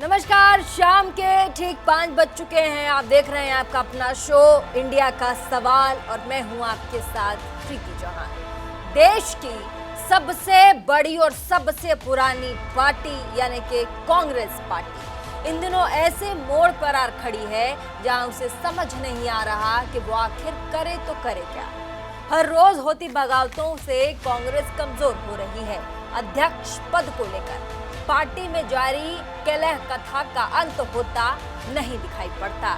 नमस्कार, शाम के ठीक 5 बज चुके हैं। आप देख रहे हैं आपका अपना शो इंडिया का सवाल और मैं हूं आपके साथ प्रीति चौहान। देश की सबसे बड़ी और सबसे पुरानी पार्टी यानी कि कांग्रेस पार्टी इन दिनों ऐसे मोड़ पर आ खड़ी है जहां उसे समझ नहीं आ रहा कि वो आखिर करे तो करे क्या। हर रोज होती बगावतों से कांग्रेस कमजोर हो रही है। अध्यक्ष पद को लेकर पार्टी में जारी कलह कथा का अंत होता नहीं दिखाई पड़ता।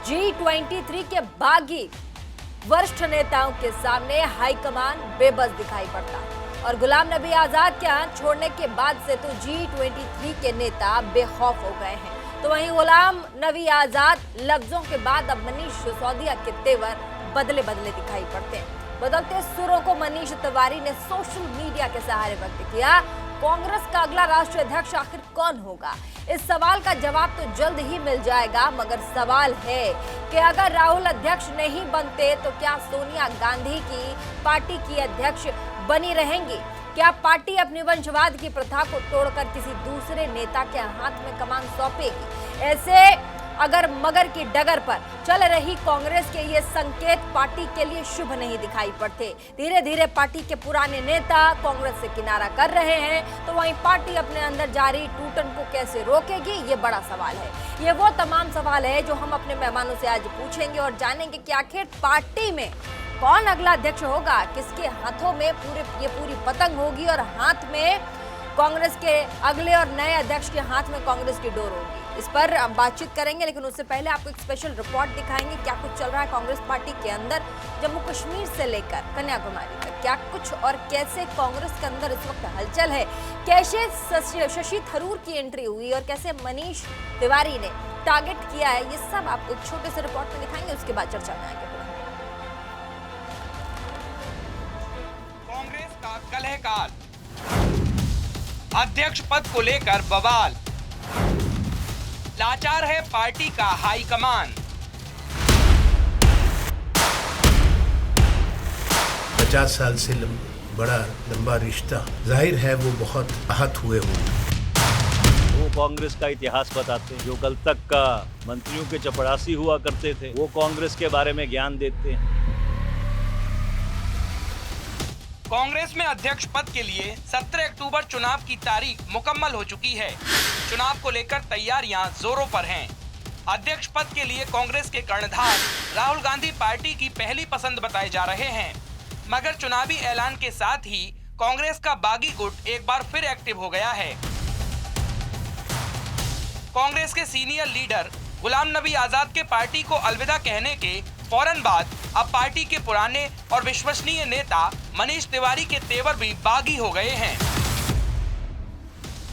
G23 के बागी वरिष्ठ नेताओं के सामने हाईकमान बेबस दिखाई पड़ता और गुलाम नबी आजाद के हाथ छोड़ने के बाद से तो G23 के नेता बेखौफ हो गए हैं। तो वहीं गुलाम नबी आजाद लफ्जों के बाद अब मनीष सिसोदिया के तेवर बदले बदले दिखाई पड़ते हैं। बदलते सुरों को मनीष तिवारी ने सोशल मीडिया के सहारे व्यक्त किया। कांग्रेस का अगला राष्ट्रीय अध्यक्ष आखिर कौन होगा? इस सवाल का जवाब तो जल्द ही मिल जाएगा, मगर सवाल है कि अगर राहुल अध्यक्ष नहीं बनते तो क्या सोनिया गांधी की पार्टी की अध्यक्ष बनी रहेंगी? क्या पार्टी अपनी वंशवाद की प्रथा को तोड़कर किसी दूसरे नेता के हाथ में कमान सौंपेगी? ऐसे अगर मगर की डगर पर चल रही कांग्रेस के ये संकेत पार्टी के लिए शुभ नहीं दिखाई पड़ते। धीरे धीरे पार्टी के पुराने नेता कांग्रेस से किनारा कर रहे हैं, तो वहीं पार्टी अपने अंदर जारी टूटन को कैसे रोकेगी, ये बड़ा सवाल है। ये वो तमाम सवाल है जो हम अपने मेहमानों से आज पूछेंगे और जानेंगे कि आखिर पार्टी में कौन अगला अध्यक्ष होगा, किसके हाथों में पूरी पतंग होगी और हाथ में कांग्रेस के अगले और नए अध्यक्ष के हाथ में कांग्रेस की डोर होगी। इस पर हम बातचीत करेंगे, लेकिन उससे पहले आपको एक स्पेशल रिपोर्ट दिखाएंगे क्या कुछ चल रहा है कांग्रेस पार्टी के अंदर। जम्मू कश्मीर से लेकर कन्याकुमारी तक क्या कुछ और कैसे कांग्रेस के अंदर इस वक्त हलचल है, कैसे शशि थरूर की एंट्री हुई और कैसे मनीष तिवारी ने टारगेट किया है, ये सब आपको एक छोटे से रिपोर्ट में दिखाएंगे। उसके बाद चर्चा में आएंगे। कांग्रेस का कलह काल, अध्यक्ष पद को लेकर बवाल, लाचार है पार्टी का हाईकमान। 50 साल से बड़ा लंबा रिश्ता, जाहिर है वो बहुत आहत हुए होंगे। वो कांग्रेस का इतिहास बताते हैं। जो कल तक का मंत्रियों के चपरासी हुआ करते थे वो कांग्रेस के बारे में ज्ञान देते हैं। कांग्रेस में अध्यक्ष पद के लिए 17 अक्टूबर चुनाव की तारीख मुकम्मल हो चुकी है। चुनाव को लेकर तैयारियां जोरों पर हैं। अध्यक्ष पद के लिए कांग्रेस के कर्णधार राहुल गांधी पार्टी की पहली पसंद बताए जा रहे हैं, मगर चुनावी ऐलान के साथ ही कांग्रेस का बागी गुट एक बार फिर एक्टिव हो गया है। कांग्रेस के सीनियर लीडर गुलाम नबी आजाद के पार्टी को अलविदा कहने के फौरन बाद अब पार्टी के पुराने और विश्वसनीय नेता मनीष तिवारी के तेवर भी बागी हो गए हैं।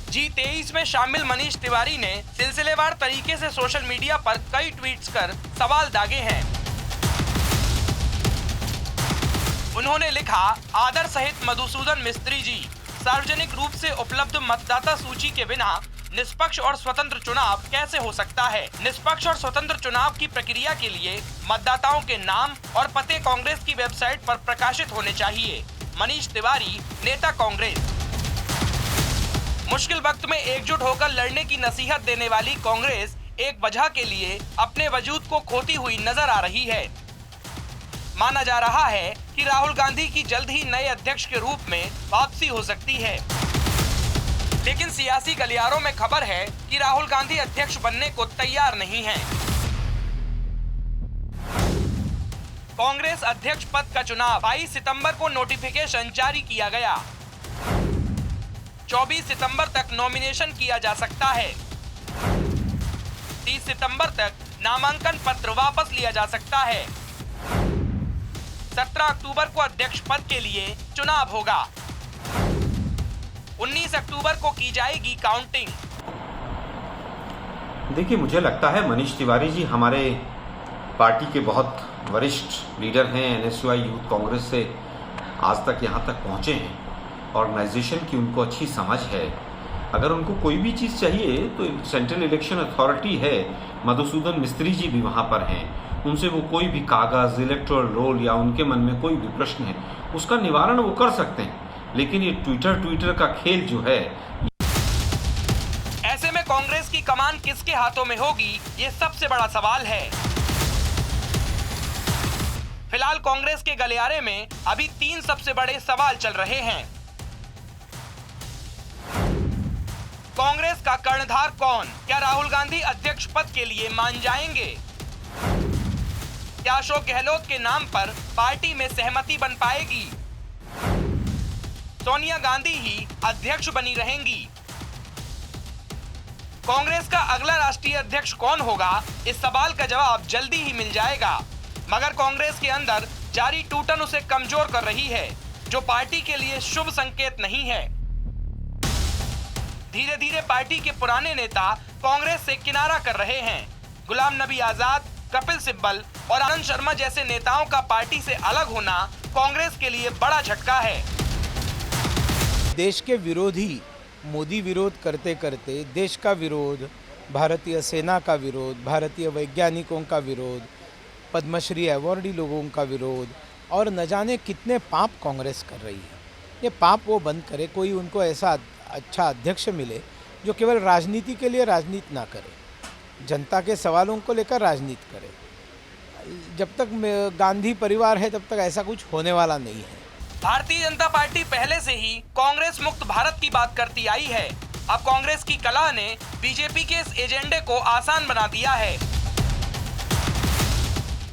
G23 में शामिल मनीष तिवारी ने सिलसिलेवार तरीके से सोशल मीडिया पर कई ट्वीट्स कर सवाल दागे हैं। उन्होंने लिखा, आदर सहित मधुसूदन मिस्त्री जी, सार्वजनिक रूप से उपलब्ध मतदाता सूची के बिना निष्पक्ष और स्वतंत्र चुनाव कैसे हो सकता है? निष्पक्ष और स्वतंत्र चुनाव की प्रक्रिया के लिए मतदाताओं के नाम और पते कांग्रेस की वेबसाइट पर प्रकाशित होने चाहिए। मनीष तिवारी, नेता कांग्रेस। मुश्किल वक्त में एकजुट होकर लड़ने की नसीहत देने वाली कांग्रेस एक वजह के लिए अपने वजूद को खोती हुई नजर आ रही है। माना जा रहा है कि राहुल गांधी की जल्द ही नए अध्यक्ष के रूप में वापसी हो सकती है, लेकिन सियासी गलियारों में खबर है कि राहुल गांधी अध्यक्ष बनने को तैयार नहीं हैं। कांग्रेस अध्यक्ष पद का चुनाव 22 सितंबर को नोटिफिकेशन जारी किया गया। 24 सितंबर तक नॉमिनेशन किया जा सकता है। 30 सितंबर तक नामांकन पत्र वापस लिया जा सकता है। 17 अक्टूबर को अध्यक्ष पद के लिए चुनाव होगा। 19 अक्टूबर को की जाएगी काउंटिंग। देखिए, मुझे लगता है मनीष तिवारी जी हमारे पार्टी के बहुत वरिष्ठ लीडर हैं। NSUI यूथ कांग्रेस से आज तक यहाँ तक पहुँचे हैं। ऑर्गेनाइजेशन की उनको अच्छी समझ है। अगर उनको कोई भी चीज़ चाहिए तो सेंट्रल इलेक्शन अथॉरिटी है, मधुसूदन मिस्त्री जी भी वहाँ पर हैं। उनसे वो कोई भी कागज़, इलेक्टोरल रोल या उनके मन में कोई भी प्रश्न है उसका निवारण वो कर सकते हैं। लेकिन ये ट्विटर का खेल जो है, ऐसे में कांग्रेस की कमान कमान किसके हाथों में होगी, ये सबसे बड़ा सवाल है। फिलहाल कांग्रेस के गलियारे में अभी 3 सबसे बड़े सवाल चल रहे हैं। कांग्रेस का कर्णधार कौन? क्या राहुल गांधी अध्यक्ष पद के लिए मान जाएंगे? क्या अशोक गहलोत के नाम पर पार्टी में सहमति बन पाएगी? सोनिया गांधी ही अध्यक्ष बनी रहेंगी? कांग्रेस का अगला राष्ट्रीय अध्यक्ष कौन होगा, इस सवाल का जवाब जल्दी ही मिल जाएगा। मगर कांग्रेस के अंदर जारी टूटन उसे कमजोर कर रही है, जो पार्टी के लिए शुभ संकेत नहीं है। धीरे धीरे पार्टी के पुराने नेता कांग्रेस से किनारा कर रहे हैं। गुलाम नबी आजाद, कपिल सिब्बल और आनंद शर्मा जैसे नेताओं का पार्टी से अलग होना कांग्रेस के लिए बड़ा झटका है। देश के विरोधी मोदी विरोध करते करते देश का विरोध, भारतीय सेना का विरोध, भारतीय वैज्ञानिकों का विरोध, पद्मश्री अवार्डी लोगों का विरोध और न जाने कितने पाप कांग्रेस कर रही है। ये पाप वो बंद करे, कोई उनको ऐसा अच्छा अध्यक्ष मिले जो केवल राजनीति के लिए राजनीति ना करे, जनता के सवालों को लेकर राजनीति करे। जब तक गांधी परिवार है तब तक ऐसा कुछ होने वाला नहीं है। भारतीय जनता पार्टी पहले से ही कांग्रेस मुक्त भारत की बात करती आई है। अब कांग्रेस की कलह ने बीजेपी के इस एजेंडे को आसान बना दिया है।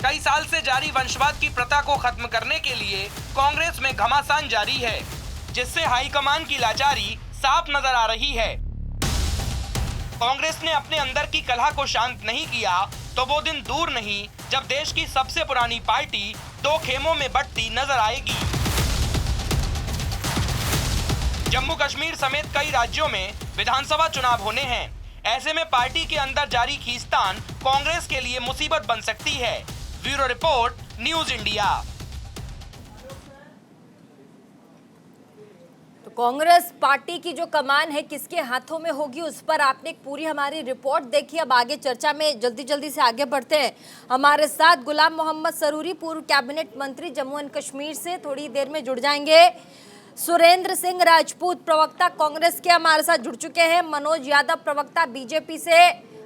कई साल से जारी वंशवाद की प्रथा को खत्म करने के लिए कांग्रेस में घमासान जारी है, जिससे हाईकमान की लाचारी साफ नजर आ रही है। कांग्रेस ने अपने अंदर की कलह को शांत नहीं किया तो वो दिन दूर नहीं जब देश की सबसे पुरानी पार्टी 2 खेमों में बंटती नजर आएगी। जम्मू कश्मीर समेत कई राज्यों में विधानसभा चुनाव होने हैं। ऐसे में पार्टी के अंदर जारी खींचतान कांग्रेस के लिए मुसीबत बन सकती है। Bureau report, news India. तो कांग्रेस पार्टी की जो कमान है किसके हाथों में होगी, उस पर आपने एक पूरी हमारी रिपोर्ट देखी। अब आगे चर्चा में जल्दी से आगे बढ़ते हैं। हमारे साथ गुलाम मोहम्मद सरूरी, पूर्व कैबिनेट मंत्री जम्मू एंड कश्मीर से थोड़ी देर में जुड़ जाएंगे। सुरेंद्र सिंह राजपूत प्रवक्ता कांग्रेस के हमारे साथ जुड़ चुके हैं। मनोज यादव प्रवक्ता बीजेपी से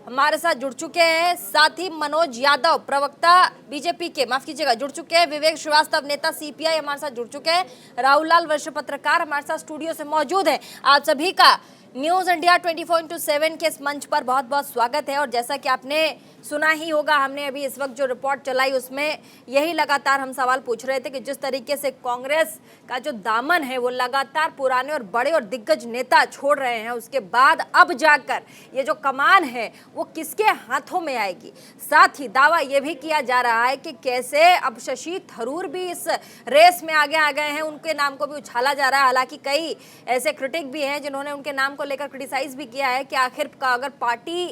हमारे साथ जुड़ चुके हैं। साथ ही मनोज यादव प्रवक्ता बीजेपी के, माफ कीजिएगा, जुड़ चुके हैं। विवेक श्रीवास्तव नेता सीपीआई हमारे साथ जुड़ चुके हैं। राहुल लाल वरिष्ठ पत्रकार हमारे साथ स्टूडियो से मौजूद है। आप सभी का न्यूज इंडिया 24/7 के इस मंच पर बहुत बहुत स्वागत है। और जैसा कि आपने सुना ही होगा, हमने अभी इस वक्त जो रिपोर्ट चलाई उसमें यही लगातार हम सवाल पूछ रहे थे कि जिस तरीके से कांग्रेस का जो दामन है वो लगातार पुराने और बड़े और दिग्गज नेता छोड़ रहे हैं, उसके बाद अब जाकर ये जो कमान है वो किसके हाथों में आएगी। साथ ही दावा ये भी किया जा रहा है कि कैसे अब शशि थरूर भी इस रेस में आगे आ गए हैं, उनके नाम को भी उछाला जा रहा है। हालांकि कई ऐसे क्रिटिक भी हैं जिन्होंने उनके नाम को लेकर क्रिटिसाइज भी किया है कि आखिर अगर पार्टी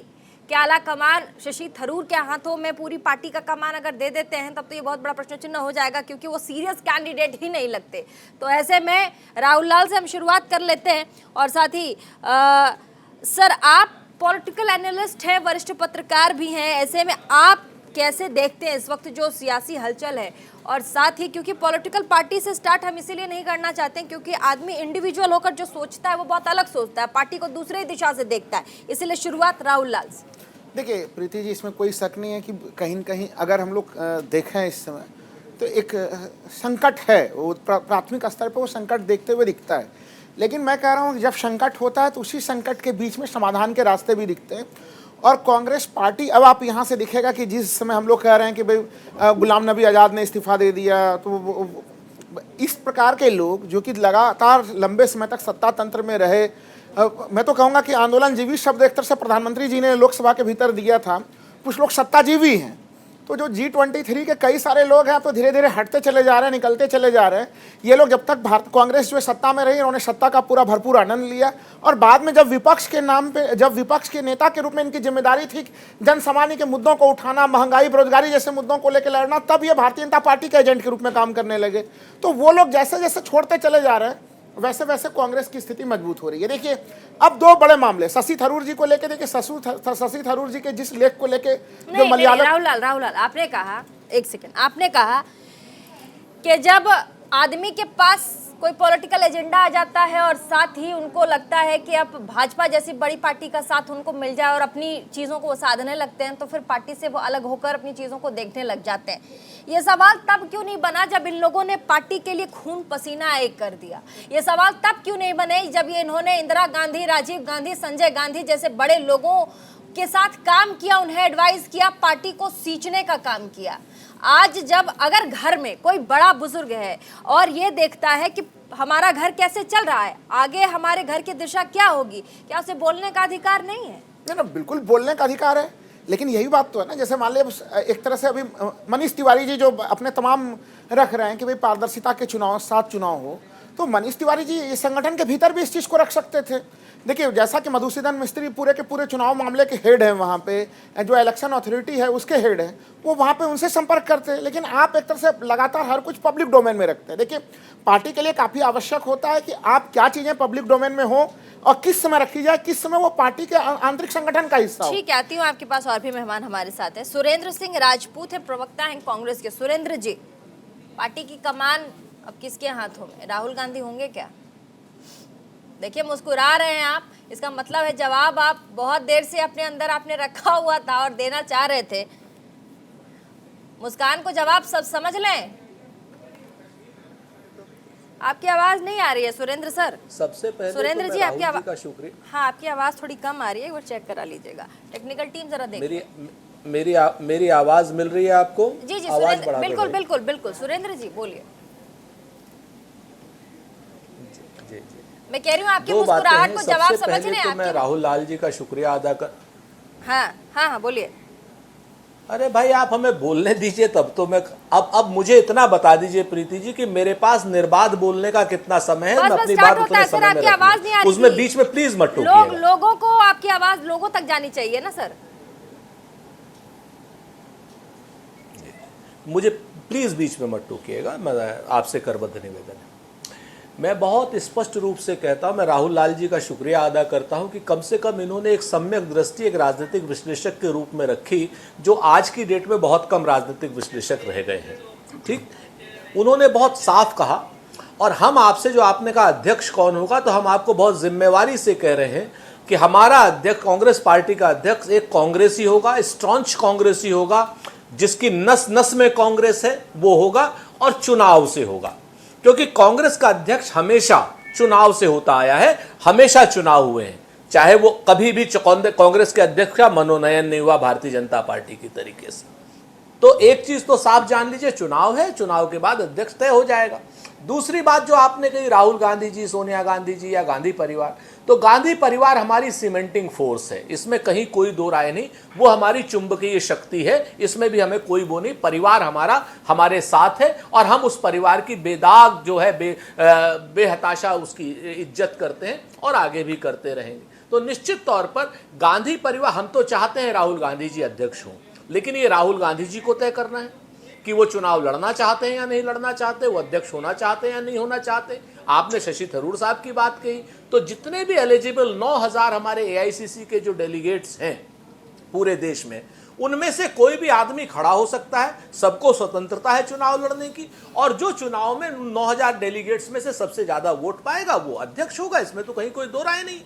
के आला कमान शशि थरूर के हाथों में पूरी पार्टी का कमान अगर दे देते हैं तब तो ये बहुत बड़ा प्रश्न चिन्ह हो जाएगा, क्योंकि वो सीरियस कैंडिडेट ही नहीं लगते। तो ऐसे में राहुल लाल से हम शुरुआत कर लेते हैं। और साथ ही सर, आप पॉलिटिकल एनालिस्ट हैं, वरिष्ठ पत्रकार भी हैं, ऐसे में आप कैसे देखते हैं इस वक्त जो सियासी हलचल है? और साथ ही क्योंकि पॉलिटिकल पार्टी से स्टार्ट हम इसीलिए नहीं करना चाहते हैं क्योंकि आदमी इंडिविजुअल होकर जो सोचता है वो बहुत अलग सोचता है, पार्टी को दूसरे दिशा से देखता है। इसीलिए शुरुआत राहुल लाल से। देखिए प्रीति जी, इसमें कोई शक नहीं है कि कहीं न कहीं अगर हम लोग देखें इस समय तो एक संकट है, वो प्राथमिक स्तर पर वो संकट देखते हुए दिखता है। लेकिन मैं कह रहा हूँ जब संकट होता है तो उसी संकट के बीच में समाधान के रास्ते भी दिखते हैं। और कांग्रेस पार्टी, अब आप यहाँ से दिखेगा कि जिस समय हम लोग कह रहे हैं कि भाई गुलाम नबी आज़ाद ने इस्तीफा दे दिया, तो इस प्रकार के लोग जो कि लगातार लंबे समय तक सत्ता तंत्र में रहे, मैं तो कहूँगा कि आंदोलनजीवी शब्द एक तरह से प्रधानमंत्री जी ने लोकसभा के भीतर दिया था। कुछ लोग सत्ताजीवी हैं, तो जो G23 के कई सारे लोग हैं तो धीरे धीरे हटते चले जा रहे हैं, निकलते चले जा रहे हैं। ये लोग जब तक कांग्रेस जो सत्ता में रही, उन्होंने सत्ता का पूरा भरपूर आनंद लिया। और बाद में जब विपक्ष के नाम पे, जब विपक्ष के नेता के रूप में इनकी जिम्मेदारी थी जन सामान्य के मुद्दों को उठाना, महंगाई, बेरोजगारी जैसे मुद्दों को लेकर लड़ना, तब ये भारतीय जनता पार्टी के एजेंट के रूप में काम करने लगे। तो वो लोग जैसे जैसे छोड़ते चले जा रहे हैं वैसे वैसे कांग्रेस की स्थिति मजबूत हो रही है। देखिए अब 2 बड़े मामले शशि थरूर जी को लेकर, देखिए शशि थरूर जी के जिस लेख को लेकर जो मलयालम, राहुल लाल आपने कहा, एक सेकंड, आपने कहा कि जब आदमी के पास कोई पॉलिटिकल एजेंडा आ जाता है और साथ ही उनको लगता है कि अब भाजपा जैसी बड़ी पार्टी का साथ उनको मिल जाए और अपनी चीज़ों को वो साधने लगते हैं, तो फिर पार्टी से वो अलग होकर अपनी चीज़ों को देखने लग जाते हैं। ये सवाल तब क्यों नहीं बना जब इन लोगों ने पार्टी के लिए खून पसीना एक कर दिया? ये सवाल तब क्यों नहीं बने जब ये इन्होंने इंदिरा गांधी, राजीव गांधी, संजय गांधी जैसे बड़े लोगों के साथ काम किया, उन्हें एडवाइस किया, पार्टी को सींचने का काम किया? आज जब अगर घर में कोई बड़ा बुजुर्ग है और ये देखता है कि हमारा घर कैसे चल रहा है, आगे हमारे घर की दिशा क्या होगी, क्या उसे बोलने का अधिकार नहीं है? नहीं ना, बिल्कुल बोलने का अधिकार है, लेकिन यही बात तो है ना, जैसे मान लिया एक तरह से अभी मनीष तिवारी जी जो अपने तमाम रख रहे हैं कि भाई पारदर्शिता के चुनाव, 7 चुनाव हो, तो मनीष तिवारी जी इस संगठन के भीतर भी इस चीज़ को रख सकते थे। देखिए, जैसा कि मधुसूदन मिस्त्री पूरे के पूरे चुनाव मामले के हेड हैं, वहाँ पे जो इलेक्शन अथॉरिटी है उसके हेड हैं, वो वहाँ पे उनसे संपर्क करते हैं। लेकिन आप एक तरह से लगातार हर कुछ पब्लिक डोमेन में रखते हैं। देखिए, पार्टी के लिए काफ़ी आवश्यक होता है कि आप क्या चीज़ें पब्लिक डोमेन में हो और किस समय रखी जाए, किस समय वो पार्टी के आंतरिक संगठन का हिस्सा हो। ठीक है, आती हूँ आपके पास। और भी मेहमान हमारे साथ हैं। सुरेंद्र सिंह राजपूत है, प्रवक्ता हैं कांग्रेस के। सुरेंद्र जी, पार्टी की कमान अब किसके हाथों में? राहुल गांधी होंगे क्या? देखिए, मुस्कुरा रहे हैं आप, इसका मतलब है जवाब आप बहुत देर से अपने अंदर आपने रखा हुआ था और देना चाह रहे थे। मुस्कान को जवाब सब समझ लें। आपकी आवाज नहीं आ रही है सुरेंद्र सर। सबसे पहले सुरेंद्र तो जी, आपकी आवाज का शुक्रिया। हाँ, आपकी आवाज थोड़ी कम आ रही है, एक बार चेक करा लीजिएगा। टेक्निकल टीम जरा देखिए। मेरी आवाज मिल रही है आपको? जी जी, आवाज सुरेंद्र, बिल्कुल बिल्कुल बिल्कुल। सुरेंद्र जी बोलिए। जी। मैं कह रही हूँ आपकी मुस्कुराहट को जवाब समझ रहे हैं। तो मैं राहुल लाल जी का शुक्रिया अदा कर। हाँ, बोलिए। अरे भाई, आप हमें बोलने दीजिए तब तो मैं अब मुझे इतना बता दीजिए प्रीति जी कि मेरे पास निर्बाध बोलने का कितना समय है। मैं अपनी बात उतने समय में रखूं, उसमें बीच में प्लीज मत टोकिए। लोगों को आपकी आवाज लोगों तक जानी चाहिए ना सर। मुझे प्लीज बीच में मत टोकिएगा, मैं आपसे करबद्ध निवेदन है। मैं बहुत स्पष्ट रूप से कहता हूं, मैं राहुल लाल जी का शुक्रिया अदा करता हूं कि कम से कम इन्होंने एक सम्यक दृष्टि एक राजनीतिक विश्लेषक के रूप में रखी, जो आज की डेट में बहुत कम राजनीतिक विश्लेषक रह गए हैं। ठीक, उन्होंने बहुत साफ कहा। और हम आपसे जो आपने कहा अध्यक्ष कौन होगा, तो हम आपको बहुत जिम्मेवारी से कह रहे हैं कि हमारा अध्यक्ष, कांग्रेस पार्टी का अध्यक्ष एक कांग्रेसी होगा, स्ट्रॉन्च कांग्रेसी होगा, जिसकी नस नस में कांग्रेस है वो होगा, और चुनाव से होगा। क्योंकि कांग्रेस का अध्यक्ष हमेशा चुनाव से होता आया है, हमेशा चुनाव हुए हैं, चाहे वो कभी भी कांग्रेस के अध्यक्ष का मनोनयन नहीं हुआ भारतीय जनता पार्टी की तरीके से। तो एक चीज तो साफ जान लीजिए, चुनाव है, चुनाव के बाद अध्यक्ष तय हो जाएगा। दूसरी बात जो आपने कही, राहुल गांधी जी, सोनिया गांधी जी या गांधी परिवार, तो गांधी परिवार हमारी सीमेंटिंग फोर्स है, इसमें कहीं कोई दो राय नहीं। वो हमारी चुंबकीय शक्ति है, इसमें भी हमें कोई वो नहीं। परिवार हमारा हमारे साथ है और हम उस परिवार की बेदाग जो है बेहताशा उसकी इज्जत करते हैं और आगे भी करते रहेंगे। तो निश्चित तौर पर गांधी परिवार, हम तो चाहते हैं राहुल गांधी जी अध्यक्ष हों, लेकिन ये राहुल गांधी जी को तय करना है कि वो चुनाव लड़ना चाहते हैं या नहीं लड़ना चाहते, वो अध्यक्ष होना चाहते हैं या नहीं होना चाहते। आपने शशि थरूर साहब की बात कही, तो जितने भी एलिजिबल 9000 हमारे एआईसीसी के जो डेलीगेट्स हैं पूरे देश में, उनमें से कोई भी आदमी खड़ा हो सकता है, सबको स्वतंत्रता है चुनाव लड़ने की, और जो चुनाव में 9000 डेलीगेट्स में से सबसे ज्यादा वोट पाएगा वो अध्यक्ष होगा, इसमें तो कहीं कोई दो राय नहीं।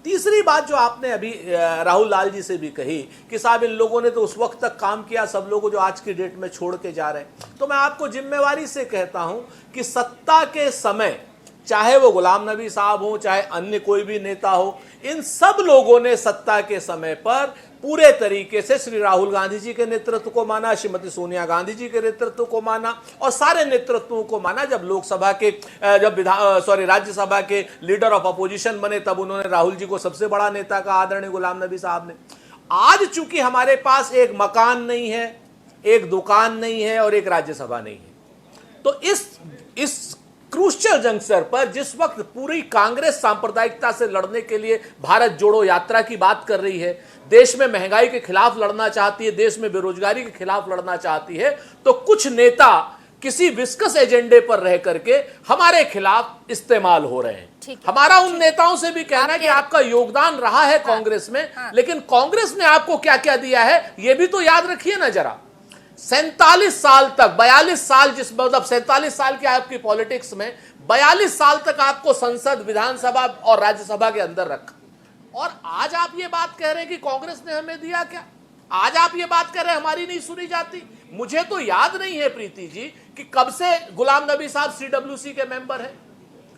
तीसरी बात जो आपने अभी राहुल लाल जी से भी कही कि साहब इन लोगों ने तो उस वक्त तक काम किया, सब लोगों जो आज की डेट में छोड़ के जा रहे हैं, तो मैं आपको जिम्मेवारी से कहता हूं कि सत्ता के समय, चाहे वो गुलाम नबी साहब हो, चाहे अन्य कोई भी नेता हो, इन सब लोगों ने सत्ता के समय पर पूरे तरीके से श्री राहुल गांधी जी के नेतृत्व को माना, श्रीमती सोनिया गांधी जी के नेतृत्व को माना, और सारे नेतृत्वों को माना। जब लोकसभा के राज्यसभा के लीडर ऑफ अपोजिशन बने, तब उन्होंने राहुल जी को सबसे बड़ा नेता कहा, आदरणीय गुलाम नबी साहब ने। आज चूंकि हमारे पास एक मकान नहीं है, एक दुकान नहीं है और एक राज्यसभा नहीं है, तो इस क्रूशियल जंक्शन पर जिस वक्त पूरी कांग्रेस सांप्रदायिकता से लड़ने के लिए भारत जोड़ो यात्रा की बात कर रही है, देश में महंगाई के खिलाफ लड़ना चाहती है, देश में बेरोजगारी के खिलाफ लड़ना चाहती है, तो कुछ नेता किसी विस्कस एजेंडे पर रह करके हमारे खिलाफ इस्तेमाल हो रहे हैं। हमारा उन नेताओं से भी कहना है कि आपका योगदान रहा है कांग्रेस में, लेकिन कांग्रेस ने आपको क्या क्या दिया है यह भी तो याद रखिए ना जरा। 47 साल तक, 42 साल, जिस मतलब 47 साल की आपकी पॉलिटिक्स में 42 साल तक आपको संसद, विधानसभा और राज्यसभा के अंदर रखा, और आज आप ये बात कह रहे हैं कि कांग्रेस ने हमें दिया क्या? आज आप ये बात कह रहे हैं हमारी नहीं सुनी जाती। मुझे तो याद नहीं है प्रीति जी कि कब से गुलाम नबी साहब सीडब्ल्यूसी के मेंबर हैं,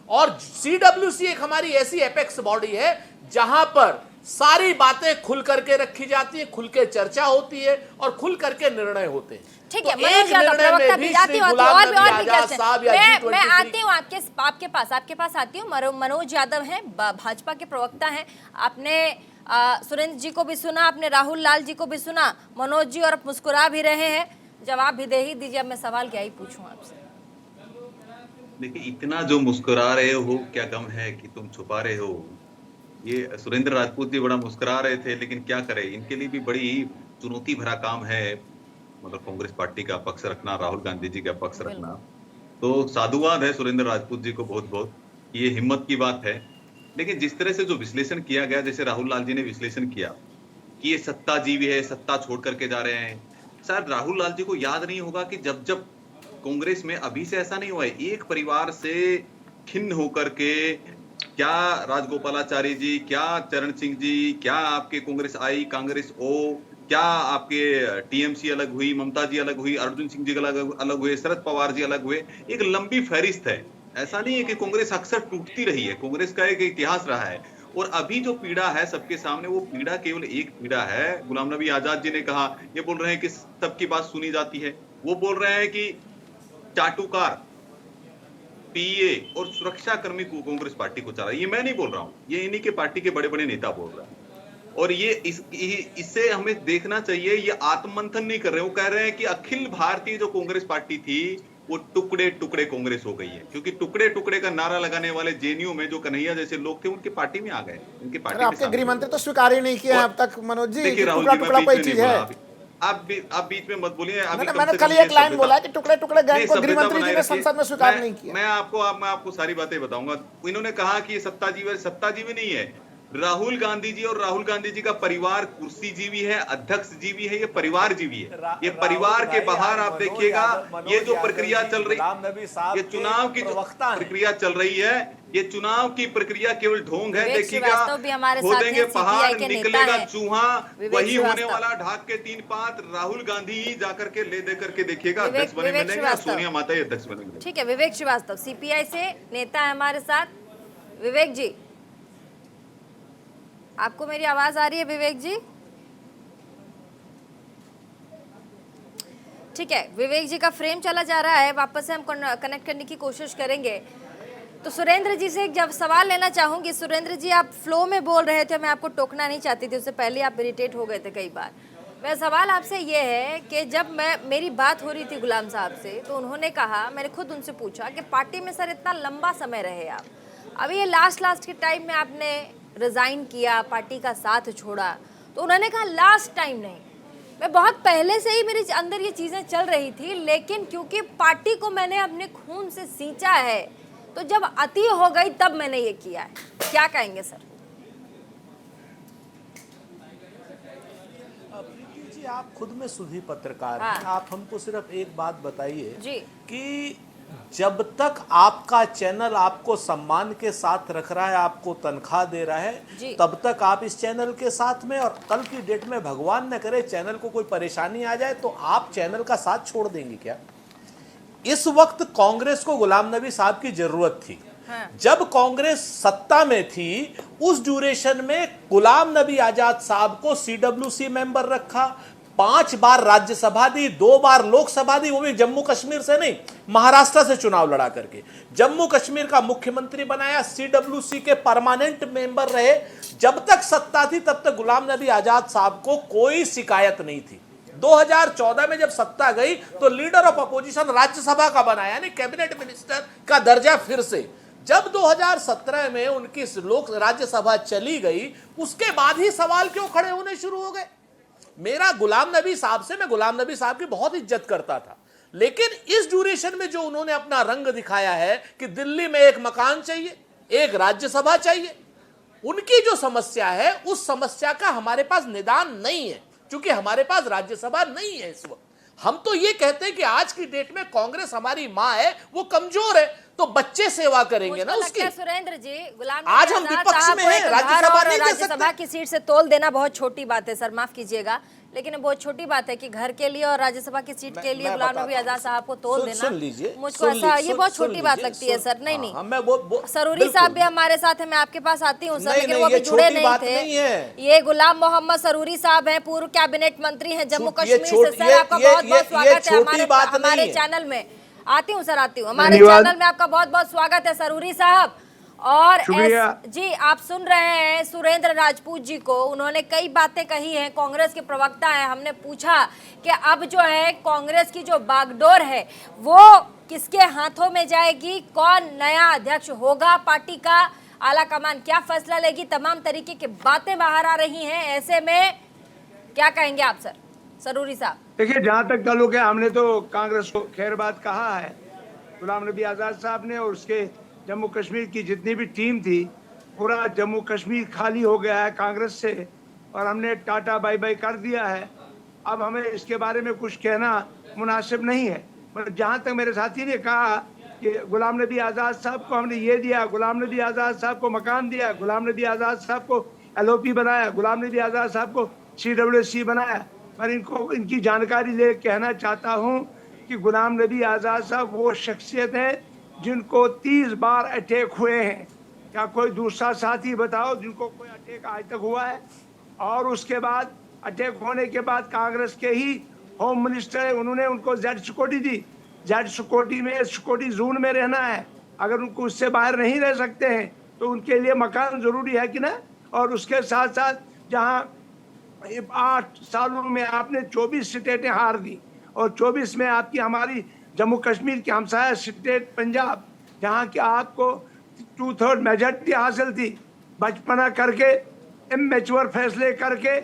और सीडब्ल्यूसी एक हमारी ऐसी एपेक्स बॉडी है जहां पर सारी बातें खुल करके रखी जाती है, खुल के चर्चा होती है और खुल करके निर्णय होते हैं। ठीक है, तो मैं एक निर्णय में भी श्री गुलाम नबी आजाद साहब या G23 मैं आती हूँ आपके पास आती हूँ। मनोज यादव हैं, भाजपा के प्रवक्ता हैं। आपने सुरेंद्र जी को भी सुना, आपने राहुल लाल जी को भी सुना, मनोज जी, और आप मुस्कुरा भी रहे हैं। जवाब भी दे ही दीजिए। अब मैं सवाल क्या ही पूछूं आपसे। देखिए, इतना जो मुस्कुरा रहे हो, क्या गम है कि तुम छुपा रहे हो? ये सुरेंद्र राजपूत जी बड़ा मुस्कुरा रहे थे, लेकिन क्या करें, इनके लिए भी बड़ी चुनौती भरा काम है, मतलब कांग्रेस पार्टी का पक्ष रखना, राहुल गांधी जी का पक्ष रखना। तो साधुवाद है सुरेंद्र राजपूत जी को बहुत बहुत, ये हिम्मत की बात है। लेकिन जिस तरह से जो विश्लेषण किया गया, जैसे राहुल लाल जी ने विश्लेषण किया कि ये सत्ताजीवी है, सत्ता छोड़ करके जा रहे हैं, शायद राहुल लाल जी को याद नहीं होगा कि जब जब कांग्रेस में अभी से ऐसा नहीं हुआ है, एक परिवार से खिन्न होकर के, क्या राजगोपालाचारी जी, क्या चरण सिंह जी, क्या आपके कांग्रेस आई, कांग्रेस ओ, क्या आपके टीएमसी अलग हुई, ममता जी अलग हुई, अर्जुन सिंह जी अलग हुए, शरद पवार जी अलग हुए, एक लंबी फहरिस्त है। ऐसा नहीं है कि कांग्रेस अक्सर टूटती रही है, कांग्रेस का एक इतिहास रहा है। और अभी जो पीड़ा है सबके सामने, वो पीड़ा केवल एक पीड़ा है। गुलाम नबी आजाद जी ने कहा, ये बोल रहे हैं कि सबकी बात सुनी जाती है, वो बोल रहे हैं कि चाटुकार, पीए और सुरक्षा कर्मी को कांग्रेस पार्टी को चला। ये मैं नहीं बोल रहा हूं, ये इन्हीं के पार्टी के बड़े बड़े नेता बोल रहे हैं। और ये इससे हमें देखना चाहिए, ये आत्ममंथन नहीं कर रहे, वो कह रहे हैं कि अखिल भारतीय जो कांग्रेस पार्टी थी वो टुकड़े टुकड़े कांग्रेस हो गई है, क्योंकि टुकड़े टुकड़े का नारा लगाने वाले जेएनयू में जो कन्हैया जैसे लोग थे उनकी पार्टी में आ गए, उनकी पार्टी में। आपके गृह मंत्री तो स्वीकार ही नहीं किया अब तक मनोज जी। देखिए राहुल जी, टुकड़ा कोई चीज है? आप बीच में मत बोलिए। मैंने खाली एक लाइन बोला कि टुकड़े टुकड़े गैंग को गृह मंत्री जी ने संसद में स्वीकार नहीं किया। मैं आपको सारी बातें बताऊंगा। इन्होंने कहा कि ये सत्ताजीवी नहीं है। राहुल गांधी जी और राहुल गांधी जी का परिवार कुर्सी जीवी है, अध्यक्ष जीवी है, ये परिवार जीवी है। ये परिवार के बाहर आप देखिएगा, ये जो प्रक्रिया चल रही, ये चुनाव की जो प्रक्रिया चल रही है, ये चुनाव की प्रक्रिया केवल ढोंग है। देखिएगा, खोदेंगे पहाड़, निकलेगा चूहा, वही होने वाला। ढाक के 3 पात राहुल गांधी ही जाकर के ले दे करके देखिएगा अध्यक्ष बने मिलेंगे, सोनिया माता ही अध्यक्ष बनेंगे। ठीक है, विवेक श्रीवास्तव सीपीआई से नेता है हमारे साथ। विवेक जी, आपको मेरी आवाज आ रही है विवेक जी? ठीक है, विवेक जी का फ्रेम चला जा रहा है, वापस से हम कनेक्ट करने की कोशिश करेंगे। तो सुरेंद्र जी से एक जब सवाल लेना चाहूंगी। सुरेंद्र जी, आप फ्लो में बोल रहे थे, मैं आपको टोकना नहीं चाहती थी, उससे पहले आप इरिटेट हो गए थे कई बार। मेरा सवाल आपसे ये है कि जब मेरी बात हो रही थी गुलाम साहब से, तो उन्होंने कहा, मैंने खुद उनसे पूछा कि पार्टी में सर इतना लंबा समय रहे आप, अभी ये लास्ट के टाइम में आपने रिज़ाइन किया, पार्टी का साथ छोड़ा, तो उन्होंने कहा लास्ट टाइम नहीं, मैं बहुत पहले से ही मेरे अंदर ये चीज़ें चल रही थी, लेकिन क्योंकि पार्टी को मैंने अपने खून से सींचा है, तो जब अति हो गई तब मैंने ये किया है। क्या कहेंगे सर? प्रीति जी, आप खुद में सुधी पत्रकार हैं, हाँ। आप हमको सिर्फ एक बात बताइए जी कि जब तक आपका चैनल आपको सम्मान के साथ रख रहा है, आपको तनख्वाह दे रहा है, तब तक आप इस चैनल के साथ में, और कल की डेट में भगवान न करे चैनल को कोई परेशानी आ जाए तो आप चैनल का साथ छोड़ देंगे क्या? इस वक्त कांग्रेस को गुलाम नबी साहब की जरूरत थी। हाँ। जब कांग्रेस सत्ता में थी, उस ड्यूरेशन में गुलाम नबी आजाद साहब को सीडब्ल्यूसी मेंबर रखा, 5 बार राज्यसभा दी, 2 बार लोकसभा दी, वो भी जम्मू कश्मीर से नहीं, महाराष्ट्र से चुनाव लड़ा करके जम्मू कश्मीर का मुख्यमंत्री बनाया, सीडब्ल्यूसी के परमानेंट मेंबर रहे। जब तक सत्ता थी तब तक गुलाम नबी आजाद साहब को कोई शिकायत नहीं थी। 2014 में जब सत्ता गई तो लीडर ऑफ अपोजिशन राज्यसभा का बनाया, यानी कैबिनेट मिनिस्टर का दर्जा फिर से। जब 2017 में उनकी राज्यसभा चली गई, उसके बाद ही सवाल क्यों खड़े होने शुरू हो गए? मेरा गुलाम नबी साहब से, मैं गुलाम नबी साहब की बहुत इज्जत करता था, लेकिन इस ड्यूरेशन में जो उन्होंने अपना रंग दिखाया है कि दिल्ली में एक मकान चाहिए, एक राज्यसभा चाहिए, उनकी जो समस्या है उस समस्या का हमारे पास निदान नहीं है, क्योंकि हमारे पास राज्यसभा नहीं है। इस वक्त हम तो ये कहते हैं कि आज की डेट में कांग्रेस हमारी माँ है, वो कमजोर है, तो बच्चे सेवा करेंगे ना उसकी। सुरेंद्र जी, गुलाम आज हम विपक्ष में हैं, राज्यसभा नहीं दे सकते। राज्यसभा की सीट से तोल देना बहुत छोटी बात है सर, माफ कीजिएगा, लेकिन बहुत छोटी बात है कि घर के लिए और राज्यसभा की सीट के लिए गुलाम नबी आजाद साहब को तोल देना, मुझको ऐसा ये बहुत छोटी बात लगती है सर। नहीं नहीं, सरूरी साहब भी हमारे साथ है, मैं आपके पास आती हूँ सर, लेकिन वो अभी जुड़े नहीं थे। ये गुलाम मोहम्मद सरूरी साहब हैं, पूर्व कैबिनेट मंत्री हैं जम्मू कश्मीर से। सर आपका बहुत बहुत स्वागत है हमारे चैनल में। आती हूँ सर, आती हूँ, हमारे चैनल में आपका बहुत बहुत स्वागत है सरूरी साहब। और जी आप सुन रहे हैं सुरेंद्र राजपूत जी को, उन्होंने कई बातें कही हैं, कांग्रेस के प्रवक्ता हैं। हमने पूछा कि अब जो है कांग्रेस की जो बागडोर है वो किसके हाथों में जाएगी, कौन नया अध्यक्ष होगा पार्टी का, आला कमान क्या फैसला लेगी, तमाम तरीके की बातें बाहर आ रही हैं। ऐसे में क्या कहेंगे आप सर, सरूरी साहब? देखिए, जहाँ तक ताल्लुक है, हमने तो कांग्रेस को खैर बात कहा है, गुलाम नबी आजाद साहब ने, और उसके जम्मू कश्मीर की जितनी भी टीम थी, पूरा जम्मू कश्मीर खाली हो गया है कांग्रेस से, और हमने टाटा बाय बाय कर दिया है। अब हमें इसके बारे में कुछ कहना मुनासिब नहीं है। पर जहाँ तक मेरे साथी ने कहा कि गुलाम नबी आज़ाद साहब को हमने ये दिया, गुलाम नबी आज़ाद साहब को मकान दिया, गुलाम नबी आज़ाद साहब को LOP बनाया, गुलाम नबी आज़ाद साहब को CWC बनाया, पर इनको इनकी जानकारी ले कहना चाहता हूँ कि गुलाम नबी आज़ाद साहब वो शख्सियत है जिनको 30 बार अटैक हुए हैं। क्या कोई दूसरा साथी बताओ जिनको कोई अटैक आज तक हुआ है? और उसके बाद अटैक होने के बाद कांग्रेस के ही होम मिनिस्टर है, उन्होंने उनको जेड सिक्योरिटी दी। जेड सिक्योरिटी में सिक्योरिटी जोन में रहना है, अगर उनको उससे बाहर नहीं रह सकते हैं तो उनके लिए मकान जरूरी है कि ना। और उसके साथ साथ जहाँ 8 सालों में आपने 24 स्टेटें हार दी, और 24 में आपकी हमारी जम्मू कश्मीर की हमसाया स्टेट पंजाब, जहाँ की आपको 2/3 मेजॉरिटी हासिल थी, बचपना करके इमेच्योर फैसले करके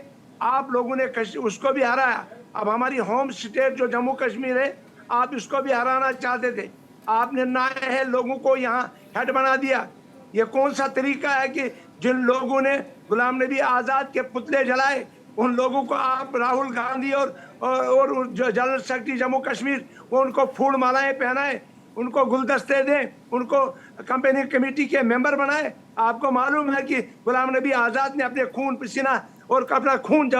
आप लोगों ने उसको भी हराया। अब हमारी होम स्टेट जो जम्मू कश्मीर है, आप इसको भी हराना चाहते थे। आपने नाए है लोगों को यहाँ हेड बना दिया। ये कौन सा तरीका है कि जिन लोगों ने गुलाम नबी आज़ाद के पुतले जलाए, उन लोगों को आप राहुल गांधी और जो जनरल सेक्रेटरी जम्मू कश्मीर, वो उनको फूल मालाएं पहनाए, उनको गुलदस्ते दें, उनको कंपेनी कमेटी के मेंबर बनाए। आपको मालूम है कि गुलाम नबी आज़ाद ने अपने खून पसीना और अपना खून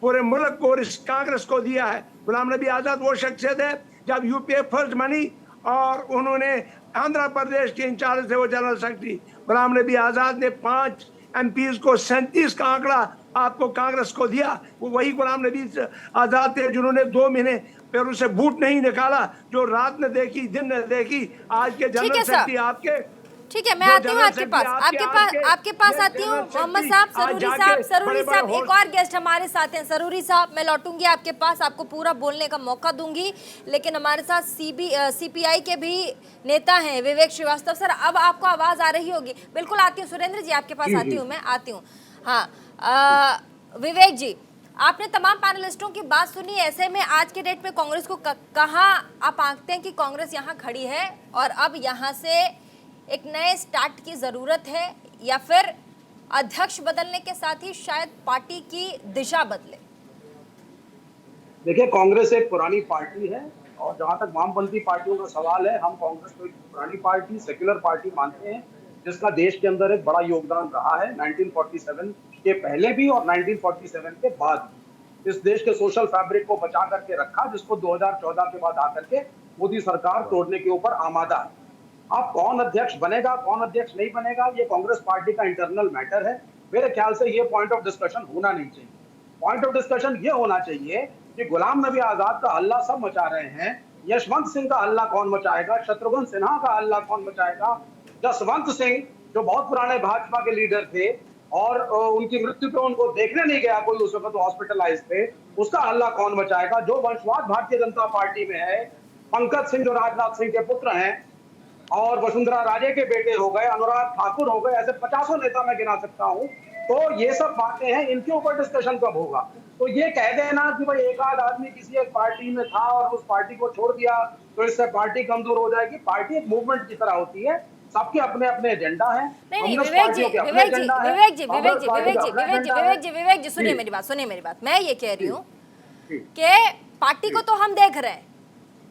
पूरे मुल्क को और इस कांग्रेस को दिया है। गुलाम नबी आज़ाद वो शख्सियत है, जब UPA फर्स्ट बनी और उन्होंने आंध्र प्रदेश के इंचार्ज थे वो जनरल सेक्रेटरी, गुलाम नबी आज़ाद ने 5 MPs को 37 का आंकड़ा आपको कांग्रेस को दिया। वो वही गुलाम नबी आज़ाद थे जिन्होंने 2 महीने पैरों से बूट नहीं निकाला, जो रात ने देखी दिन ने देखी। आज के जनरल सेक्रेटरी आपके, ठीक है, मैं आती हूँ आपके पास आती हूँ। मोहम्मद साहब, सरूरी साहब, एक और गेस्ट हमारे साथ हैं। सरूरी साहब, मैं लौटूंगी आपके पास, आपको पूरा बोलने का मौका दूंगी, लेकिन हमारे साथ CPI के भी नेता हैं विवेक श्रीवास्तव। सर अब आपको आवाज आ रही होगी, बिल्कुल आती हूँ। सुरेंद्र जी आपके पास आती हूँ, मैं आती हूँ। हाँ विवेक जी, आपने तमाम पैनलिस्टों की बात सुनी। ऐसे में आज के डेट में कांग्रेस को कहाँ आप आंकते हैं कि कांग्रेस यहाँ खड़ी है और अब यहाँ से एक नए स्टार्ट की जरूरत है, या फिर अध्यक्ष बदलने के साथ ही शायद पार्टी की दिशा बदले? देखिए, कांग्रेस एक पुरानी पार्टी है, और जहां तक वामपंथी पार्टियों का सवाल है, हम कांग्रेस को एक पुरानी पार्टी, सेक्युलर पार्टी मानते हैं, जिसका देश के अंदर एक बड़ा योगदान रहा है 1947 के पहले भी और 1947 के बाद भी। इस देश के सोशल फैब्रिक को बचा करके रखा, जिसको 2014 के बाद आकर के मोदी सरकार तोड़ने के ऊपर आमादा है। अब कौन अध्यक्ष बनेगा, कौन अध्यक्ष नहीं बनेगा, ये कांग्रेस पार्टी का इंटरनल मैटर है। मेरे ख्याल से ये पॉइंट ऑफ डिस्कशन होना नहीं चाहिए। पॉइंट ऑफ डिस्कशन ये होना चाहिए कि गुलाम नबी आजाद का हल्ला सब मचा रहे हैं, यशवंत सिंह का हल्ला कौन मचाएगा, शत्रुघ्न सिन्हा का हल्ला कौन मचाएगा, जसवंत सिंह जो बहुत पुराने भाजपा के लीडर थे और उनकी मृत्यु पे उनको देखने नहीं गया कोई, उस वक्त हॉस्पिटलाइज थे, उसका हल्ला कौन मचाएगा। जो वंशवाद भारतीय जनता पार्टी में है, पंकज सिंह जो राजनाथ सिंह के पुत्र हैं और वसुंधरा राजे के बेटे हो गए, अनुराग ठाकुर हो गए, ऐसे 50 नेता मैं गिना सकता हूँ। तो ये सब बातें हैं, इनके ऊपर डिस्कशन कब होगा? तो ये कह देना कि भाई एक आध आदमी किसी एक पार्टी में था और उस पार्टी को छोड़ दिया तो इससे पार्टी कमजोर हो जाएगी। पार्टी एक मूवमेंट की तरह होती है, सबके अपने अपने एजेंडा हैं। नहीं विवेक जी सुनिए मेरी बात, मैं ये कह रही हूँ कि पार्टी को तो हम देख रहे हैं,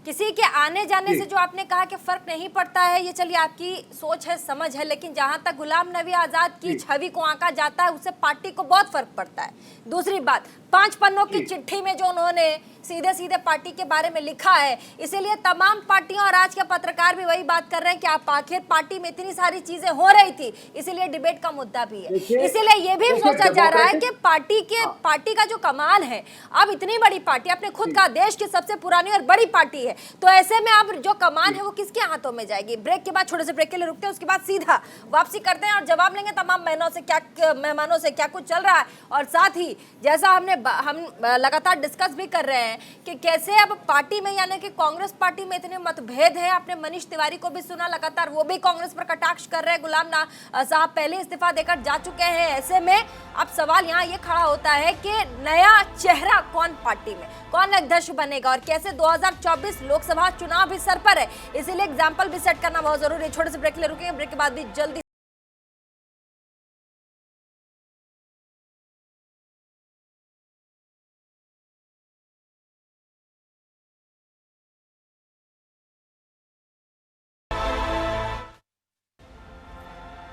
किसी के आने जाने से जो आपने कहा कि फर्क नहीं पड़ता है, ये चलिए आपकी सोच है, समझ है, लेकिन जहां तक गुलाम नबी आजाद की छवि को आंका जाता है उससे पार्टी को बहुत फर्क पड़ता है। दूसरी बात, 5 पन्नों की चिट्ठी में जो उन्होंने सीधे सीधे पार्टी के बारे में लिखा है, इसीलिए तमाम पार्टियां और आज के पत्रकार भी वही बात कर रहे हैं कि आप आखिर पार्टी में इतनी सारी चीजें हो रही थी, इसीलिए डिबेट का मुद्दा भी है। इसीलिए ये भी सोचा जा रहा है कि पार्टी का जो कमाल है, अब इतनी बड़ी पार्टी, आपने खुद कहा देश की सबसे पुरानी और बड़ी पार्टी है, तो ऐसे में अब जो कमान है वो किसके हाथों में जाएगी? ब्रेक के बाद, छोटे से ब्रेक के लिए रुकते हैं, उसके बाद सीधा वापसी करते हैं और जवाब लेंगे तमाम मेहमानों से क्या कुछ चल रहा है, और साथ ही जैसा हम लगातार डिस्कस भी कर रहे हैं कि कैसे अब पार्टी में, यानी कि कांग्रेस पार्टी में इतने मतभेद हैं। आपने मनीष तिवारी को भी सुना, लगातार वो भी कांग्रेस पर कटाक्ष कर रहे हैं। गुलाम साहब पहले इस्तीफा देकर जा चुके हैं। ऐसे में अब सवाल यहाँ ये खड़ा होता है कि नया चेहरा कौन पार्टी में, कौन अध्यक्ष बनेगा और कैसे 2024 लोकसभा चुनाव भी सर पर है, इसीलिए एग्जाम्पल भी सेट करना बहुत जरूरी है। छोटे से ब्रेक ले रुकेंगे, ब्रेक के बाद भी जल्दी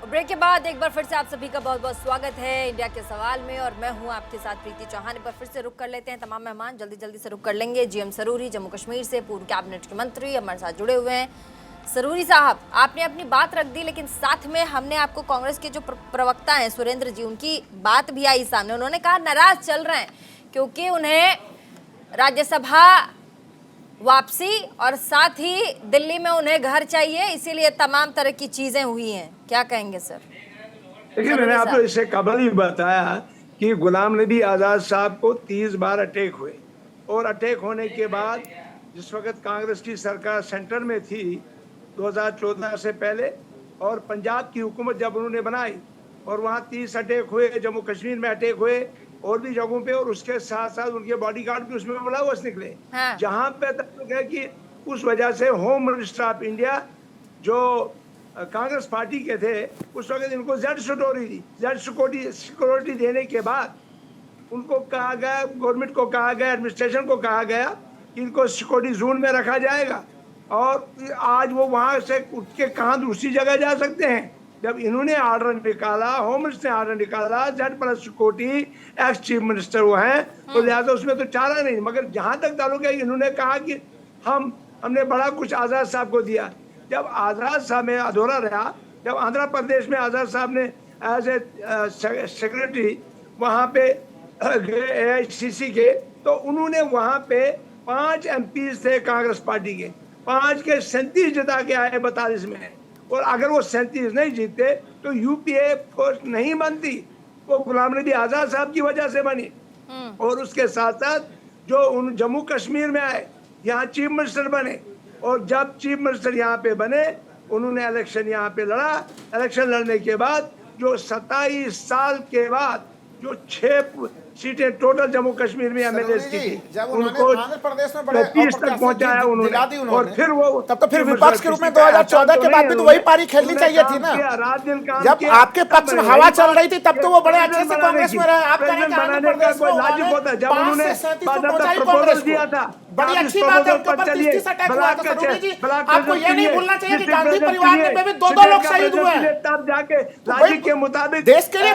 ब्रेक के बाद एक बार फिर से आप सभी का बहुत बहुत स्वागत है इंडिया के सवाल में, और मैं हूं आपके साथ प्रीति चौहान। एक बार फिर से रुक कर लेते हैं, तमाम मेहमान जल्दी से रुक कर लेंगे। जीएम सरूरी जम्मू कश्मीर से, पूर्व कैबिनेट के मंत्री हमारे साथ जुड़े हुए हैं। सरूरी साहब, आपने अपनी बात रख दी, लेकिन साथ में हमने आपको कांग्रेस के जो प्रवक्ता हैं सुरेंद्र जी, उनकी बात भी आई सामने। उन्होंने कहा नाराज चल रहे हैं क्योंकि उन्हें राज्यसभा वापसी और साथ ही दिल्ली में उन्हें घर चाहिए, इसीलिए तमाम तरह की चीजें हुई हैं। क्या कहेंगे सर? देखिए, मैंने आपको इससे कबल ही बताया कि गुलाम नबी आज़ाद साहब को 30 बार अटैक हुए, और अटैक होने के बाद जिस वक्त कांग्रेस की सरकार सेंटर में थी 2014 से पहले, और पंजाब की हुकूमत जब उन्होंने बनाई, और वहाँ 30 अटैक हुए, जम्मू कश्मीर में अटैक हुए और भी जगहों पे, और उसके साथ साथ उनके बॉडीगार्ड भी उसमें मुलव्वस निकले। हाँ। जहाँ पे तक है कि उस वजह से होम मिनिस्टर ऑफ इंडिया जो कांग्रेस पार्टी के थे उस वक्त इनको जेड सिक्योरिटी देने के बाद उनको कहा गया, गवर्नमेंट को कहा गया, एडमिनिस्ट्रेशन को कहा गया कि इनको सिक्योरिटी जोन में रखा जाएगा, और आज वो वहाँ से उठ के कहाँ दूसरी जगह जा सकते हैं। जब इन्होंने ऑर्डर निकाला, होम मिनिस्टर ने ऑर्डर निकाला, Z plus security, ex chief minister वो हैं, तो लिहाजा उसमें तो चारा नहीं। मगर जहाँ तक ताल्लुक है, इन्होंने कहा कि हमने बड़ा कुछ आज़ाद साहब को दिया। जब आज़ाद साहब में अधूरा रहा, जब आंध्र प्रदेश में आज़ाद साहब ने एज ए सेक्रेटरी वहाँ पे AICC के, तो उन्होंने वहाँ पे 5 MP थे कांग्रेस पार्टी के, 5 के 37 जिता के आए 42 में, और अगर वो 37 नहीं जीतते तो UPA फोर्स नहीं बनती, वो गुलाम नबी आज़ाद साहब की वजह से बनी। और उसके साथ साथ जो उन जम्मू कश्मीर में आए, यहाँ चीफ मिनिस्टर बने, और जब चीफ मिनिस्टर यहाँ पे बने उन्होंने इलेक्शन यहाँ पे लड़ा। इलेक्शन लड़ने के बाद जो 27 साल के बाद जो 6 सीटें टोटल जम्मू कश्मीर में MLA की थी, उनको आंध्र प्रदेश में बड़े 30 तक पहुंचाया उन्होंने, और फिर वो तब तो फिर विपक्ष के रूप में 2014 के बाद भी तो वही पारी खेलनी चाहिए थी ना। रात दिन काम जब आपके पक्ष में हवा चल रही थी तब तो वो बड़े अच्छे से कांग्रेस में रहे। आप कहें कि आंध्र प्रदेश में लॉजिक होता है, जब उन्होंने प्रपोजल दिया था, बड़ी अच्छी बात है, उनके ऊपर 30 अटैक हुआ था। सरूरी जी, आपको ये नहीं भूलना चाहिए कि गांधी परिवार में भी 2 लोग शहीद हुए हैं। तब जाके लॉजिक के मुताबिक देश के लिए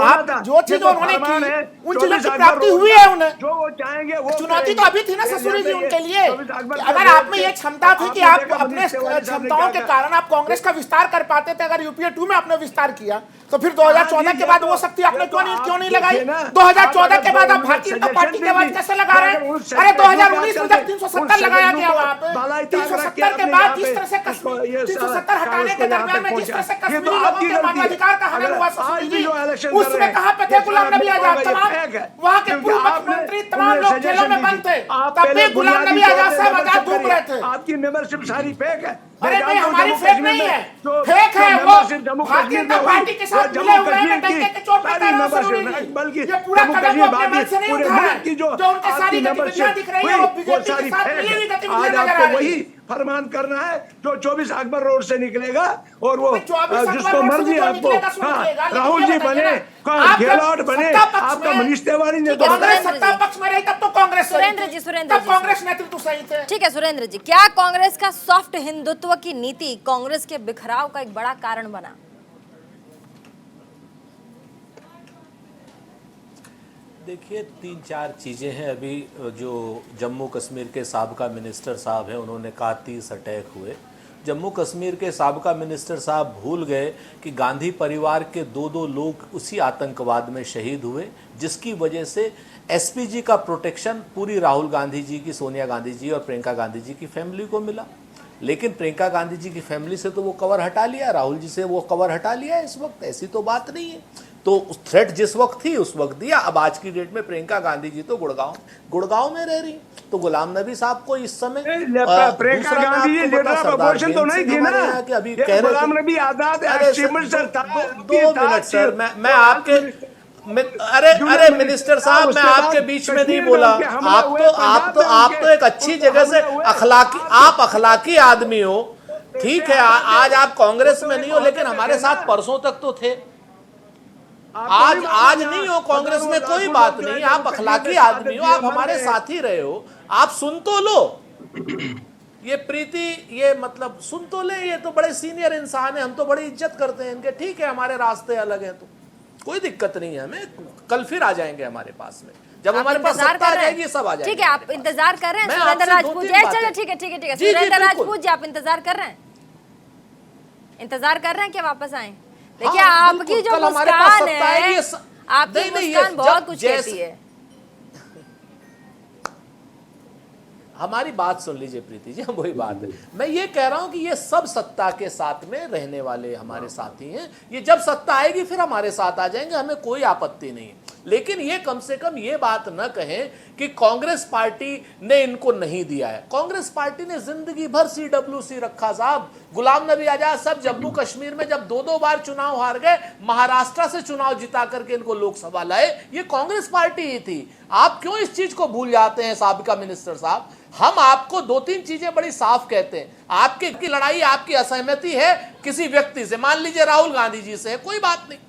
आप जो चीज उन्होंने की, उन चीजों की प्राप्ति हुई है उन्हें, जो वो चाहेंगे वो चुनौती तो अभी थी ना ससूरी जी उनके लिए। अगर आप में ये क्षमता थी कि आप अपने क्षमताओं के कारण आप कांग्रेस का विस्तार कर पाते थे, अगर UPA 2 में आपने विस्तार किया, तो फिर 2014 के बाद वो शक्ति आपने क्यों नहीं लगाई? 2014 के बाद आप भारतीय जनता पार्टी के बाद कैसे लगा रहे हैं? अरे 2019 में जब 370 लगाया गया वहाँ पे, 370 के बाद जिस तरह से 370 हटाने के दरमियान में जिस तरह से कश्मीरी लोगों के मानवाधिकार का हनन हुआ ससूरी जी, उसमें कहाँ पे थे गुलाम नबी आजाद? तमाम वहाँ के पूर्व मुख्यमंत्री, तमाम लोग जेलों में बंद थे, तब भी गुलाम नबी आजाद साहब आजाद घूम रहे थे। आपकी मेंबरशिप सारी फेक है। अरे नहीं, हमारी फेक नहीं है, फेक है वो भारतीय जनता पार्टी के साथ मिले हुए हैं, डंके के चोट पे कह रहा हूं, बल्कि ये पूरा कदम वो अपने मन से नहीं उठा है। जो उनके सारी गतिविधियां दिख रही है वो बीजेपी के साथ मिली हुई गतिविधियां नजर आ रही है। फरमान करना है जो 24 अकबर रोड से निकलेगा, और वो जिसको मर्जी आपको, हाँ, राहुल जी बने गहलोत बने, आपका मनीष तिवारी ने तो कांग्रेस सत्ता पक्ष में रही तब तो कांग्रेस सुरेंद्र जी, सुरेंद्र तब जी, कांग्रेस नेतृत्व सही थे। ठीक है सुरेंद्र जी, क्या कांग्रेस का सॉफ्ट हिंदुत्व की नीति कांग्रेस के बिखराव का एक बड़ा कारण बना? देखिए 3-4 चीज़ें हैं। अभी जो जम्मू कश्मीर के साबका मिनिस्टर साहब हैं, उन्होंने कहा 30 अटैक हुए। जम्मू कश्मीर के साबका मिनिस्टर साहब भूल गए कि गांधी परिवार के 2 लोग उसी आतंकवाद में शहीद हुए, जिसकी वजह से एसपीजी का प्रोटेक्शन पूरी राहुल गांधी जी की, सोनिया गांधी जी और प्रियंका गांधी जी की फैमिली को मिला। लेकिन प्रियंका गांधी जी की फैमिली से तो वो कवर हटा लिया, राहुल जी से वो कवर हटा लिया इस वक्त। ऐसी तो बात नहीं है। तो थ्रेट जिस वक्त थी उस वक्त दिया। अब आज की डेट में प्रियंका गांधी जी तो गुड़गांव में रह रही, तो गुलाम नबी साहब को इस समय Priyanka Gandhi ji leader of opposition तो नहीं थी ना, कि अभी कह रहे गुलाम नबी आजाद दो मिनट सर, मैं आपके अरे मिनिस्टर साहब, मैं आपके बीच में नहीं बोला। आप तो एक अच्छी जगह से अखलाकी आदमी हो, ठीक है। आज आप कांग्रेस में नहीं हो, लेकिन हमारे साथ परसों तक तो थे। आज नहीं हो कांग्रेस में, कोई बात नहीं, आप अखलाकी आदमी हो, आप हमारे साथ ही रहे हो। आप सुन तो लो ये प्रीति, ये मतलब सुन तो ले, ये तो बड़े सीनियर इंसान है, हम तो बड़ी इज्जत करते हैं इनके। ठीक है, हमारे रास्ते अलग हैं तो कोई दिक्कत नहीं है, हमें कल फिर आ जाएंगे हमारे पास में, जब हमारे पास सत्ता आ जाएगी सब आ जाएंगे। ठीक है, आप इंतजार कर रहे हैं सुरेंद्र राजपूत जी? चलो ठीक है सुरेंद्र राजपूत जी, आप इंतजार कर रहे हैं, कि वापस आए? देखिए आपकी जो मुस्कान है, आपकी मुस्कान बहुत कुछ कहती है। हमारी बात सुन लीजिए प्रीति जी, हम वही बात है। मैं ये कह रहा हूं कि ये सब सत्ता के साथ में रहने वाले हमारे साथी हैं। ये जब सत्ता आएगी फिर हमारे साथ आ जाएंगे, हमें कोई आपत्ति नहीं है। लेकिन ये कम से कम ये बात न कहें कि कांग्रेस पार्टी ने इनको नहीं दिया है। कांग्रेस पार्टी ने जिंदगी भर CWC रखा साहब। गुलाम नबी आजाद साहब जम्मू कश्मीर में जब 2 बार चुनाव हार गए, महाराष्ट्र से चुनाव जिता करके इनको लोकसभा लाए, ये कांग्रेस पार्टी ही थी। आप क्यों इस चीज को भूल जाते हैं साबिका मिनिस्टर साहब? हम आपको 2-3 चीजें बड़ी साफ कहते हैं। आपकी लड़ाई, आपकी असहमति है किसी व्यक्ति से, मान लीजिए राहुल गांधी जी से है, कोई बात नहीं,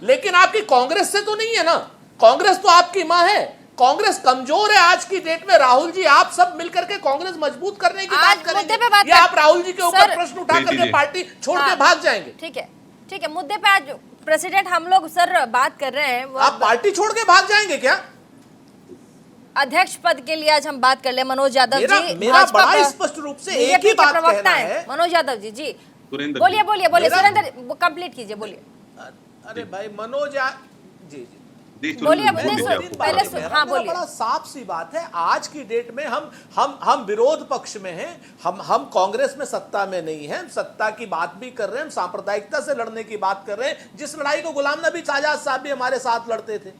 लेकिन आपकी कांग्रेस से तो नहीं है ना। कांग्रेस तो आपकी मां है, कांग्रेस कमजोर है आज की डेट में। राहुल जी आप सब मिलकर के कांग्रेस मजबूत करने की बात करेंगे या आप राहुल जी के ऊपर प्रश्न उठा करके पार्टी छोड़ के भाग जाएंगे? ठीक है, मुद्दे पे आज प्रेसिडेंट हम लोग सर बात कर रहे हैं। आप पार्टी छोड़ के भाग जाएंगे क्या? अध्यक्ष पद के लिए आज हम बात कर ले। मनोज यादव जी, मेरा बड़ा स्पष्ट रूप से एक ही बात कहना है। मनोज यादव जी बोलिए सुरेंद्र कंप्लीट कीजिए, बोलिए। अरे भाई मनोज जी बोलिए, पहले हाँ बोलिए। बड़ा साफ सी बात है, आज की डेट में हम विरोध पक्ष में हैं, हम कांग्रेस में सत्ता में नहीं हैं। सत्ता की बात भी कर रहे हैं, हम सांप्रदायिकता से लड़ने की बात कर रहे हैं, जिस लड़ाई को गुलाम नबी आजाद साहब भी हमारे साथ लड़ते थे।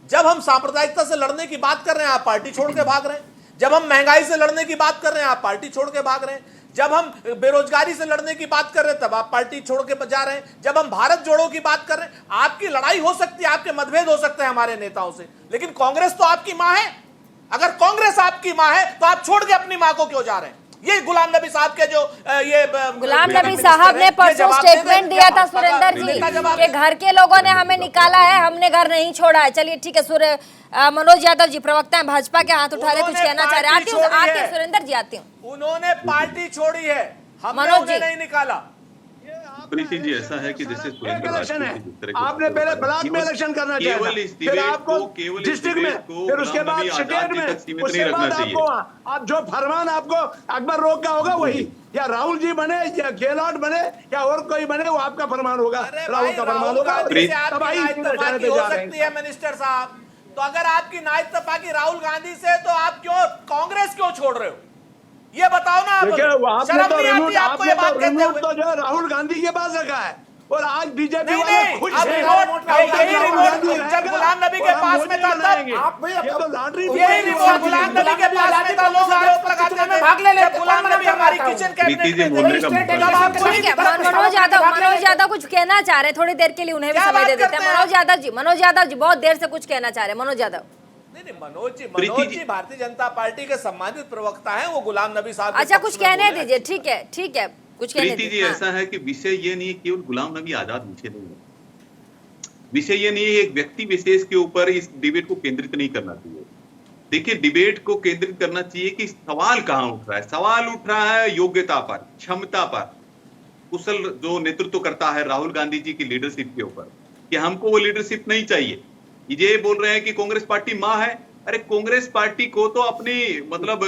जब हम सांप्रदायिकता से लड़ने की बात कर रहे हैं, आप पार्टी छोड़ के भाग रहे हैं। जब हम महंगाई से लड़ने की बात कर रहे हैं, आप पार्टी छोड़ के भाग रहे हैं। जब हम बेरोजगारी से लड़ने की बात कर रहे हैं, तब आप पार्टी छोड़ के जा रहे हैं। जब हम भारत जोड़ो की बात कर रहे हैं, आपकी लड़ाई हो सकती है, आपके मतभेद हो सकते हैं हमारे नेताओं से, लेकिन कांग्रेस तो आपकी मां है। अगर कांग्रेस आपकी मां है तो आप छोड़ के अपनी मां को क्यों जा रहे हैं? ये गुलाम नबी साहब के जो गुलाम नबी साहब ने परसों स्टेटमेंट दिया था सुरेंद्र जी के घर के लोगों ने हमें निकाला है, हमने घर नहीं छोड़ा है। चलिए ठीक है, मनोज यादव जी प्रवक्ता है भाजपा के, हाथ उठा रहे, कुछ कहना चाह रहे हैं? आती हूँ सुरेंद्र जी, आती हूँ। उन्होंने पार्टी छोड़ी है, हमने उन्हें नहीं निकाला। प्रीति जी ऐसा है कि जैसे इलेक्शन है, आपने पहले ब्लॉक में इलेक्शन करना चाहिए, फिर आपको डिस्ट्रिक्ट में, फिर उसके बाद स्टेट में, उसके बाद आपको आप जो फरमान आपको अकबर रोग का होगा वही, या राहुल जी बने या गहलोत बने या और कोई बने, वो आपका फरमान होगा, राहुल का फरमान होगा। हो सकती है मिनिस्टर साहब, तो अगर आपकी नाइतफाकी राहुल गांधी से, तो आप क्यों कांग्रेस क्यों छोड़ रहे हो? ये बताओ ना। आप शर्म नहीं आती आपको ये बात कहते हुए? तो जो राहुल गांधी के पास रखा है और आज बीजेपी नहीं, वाले खुश हैं। जब गुलाम नबी के पास में था तब यही रिपोर्ट गुलाम नबी के पास में था, लोग आरोप लगाते थे भाग ले ले। गुलाम नबी हमारी किचन कैबिनेट में थे। मनोज यादव कुछ कहना चाह रहे हैं, थोड़ी देर के लिए उन्हें भी समय दे देते हैं। मनोज यादव जी बहुत देर से कुछ कहना चाह रहे हैं। मनोज यादव नहीं, मनोज जी भारतीय जनता पार्टी के सम्मानित प्रवक्ता हैं, वो गुलाम नबी साहब। अच्छा कुछ कहने दीजिए, ठीक है कुछ कहने दीजिए। ऐसा है कि विषय ये नहीं केवल गुलाम नबी आजाद विषय नहीं है, विषय ये नहीं है एक व्यक्ति विशेष के ऊपर इस डिबेट को केंद्रित नहीं करना चाहिए। देखिए, डिबेट को केंद्रित करना चाहिए कि सवाल कहां उठ रहा है। सवाल उठ रहा है योग्यता पर, क्षमता पर, कुशल जो नेतृत्व करता है राहुल गांधी जी की लीडरशिप के ऊपर, कि हमको वो लीडरशिप नहीं चाहिए। ये बोल रहे हैं कि कांग्रेस पार्टी मां है। अरे कांग्रेस पार्टी को तो अपनी मतलब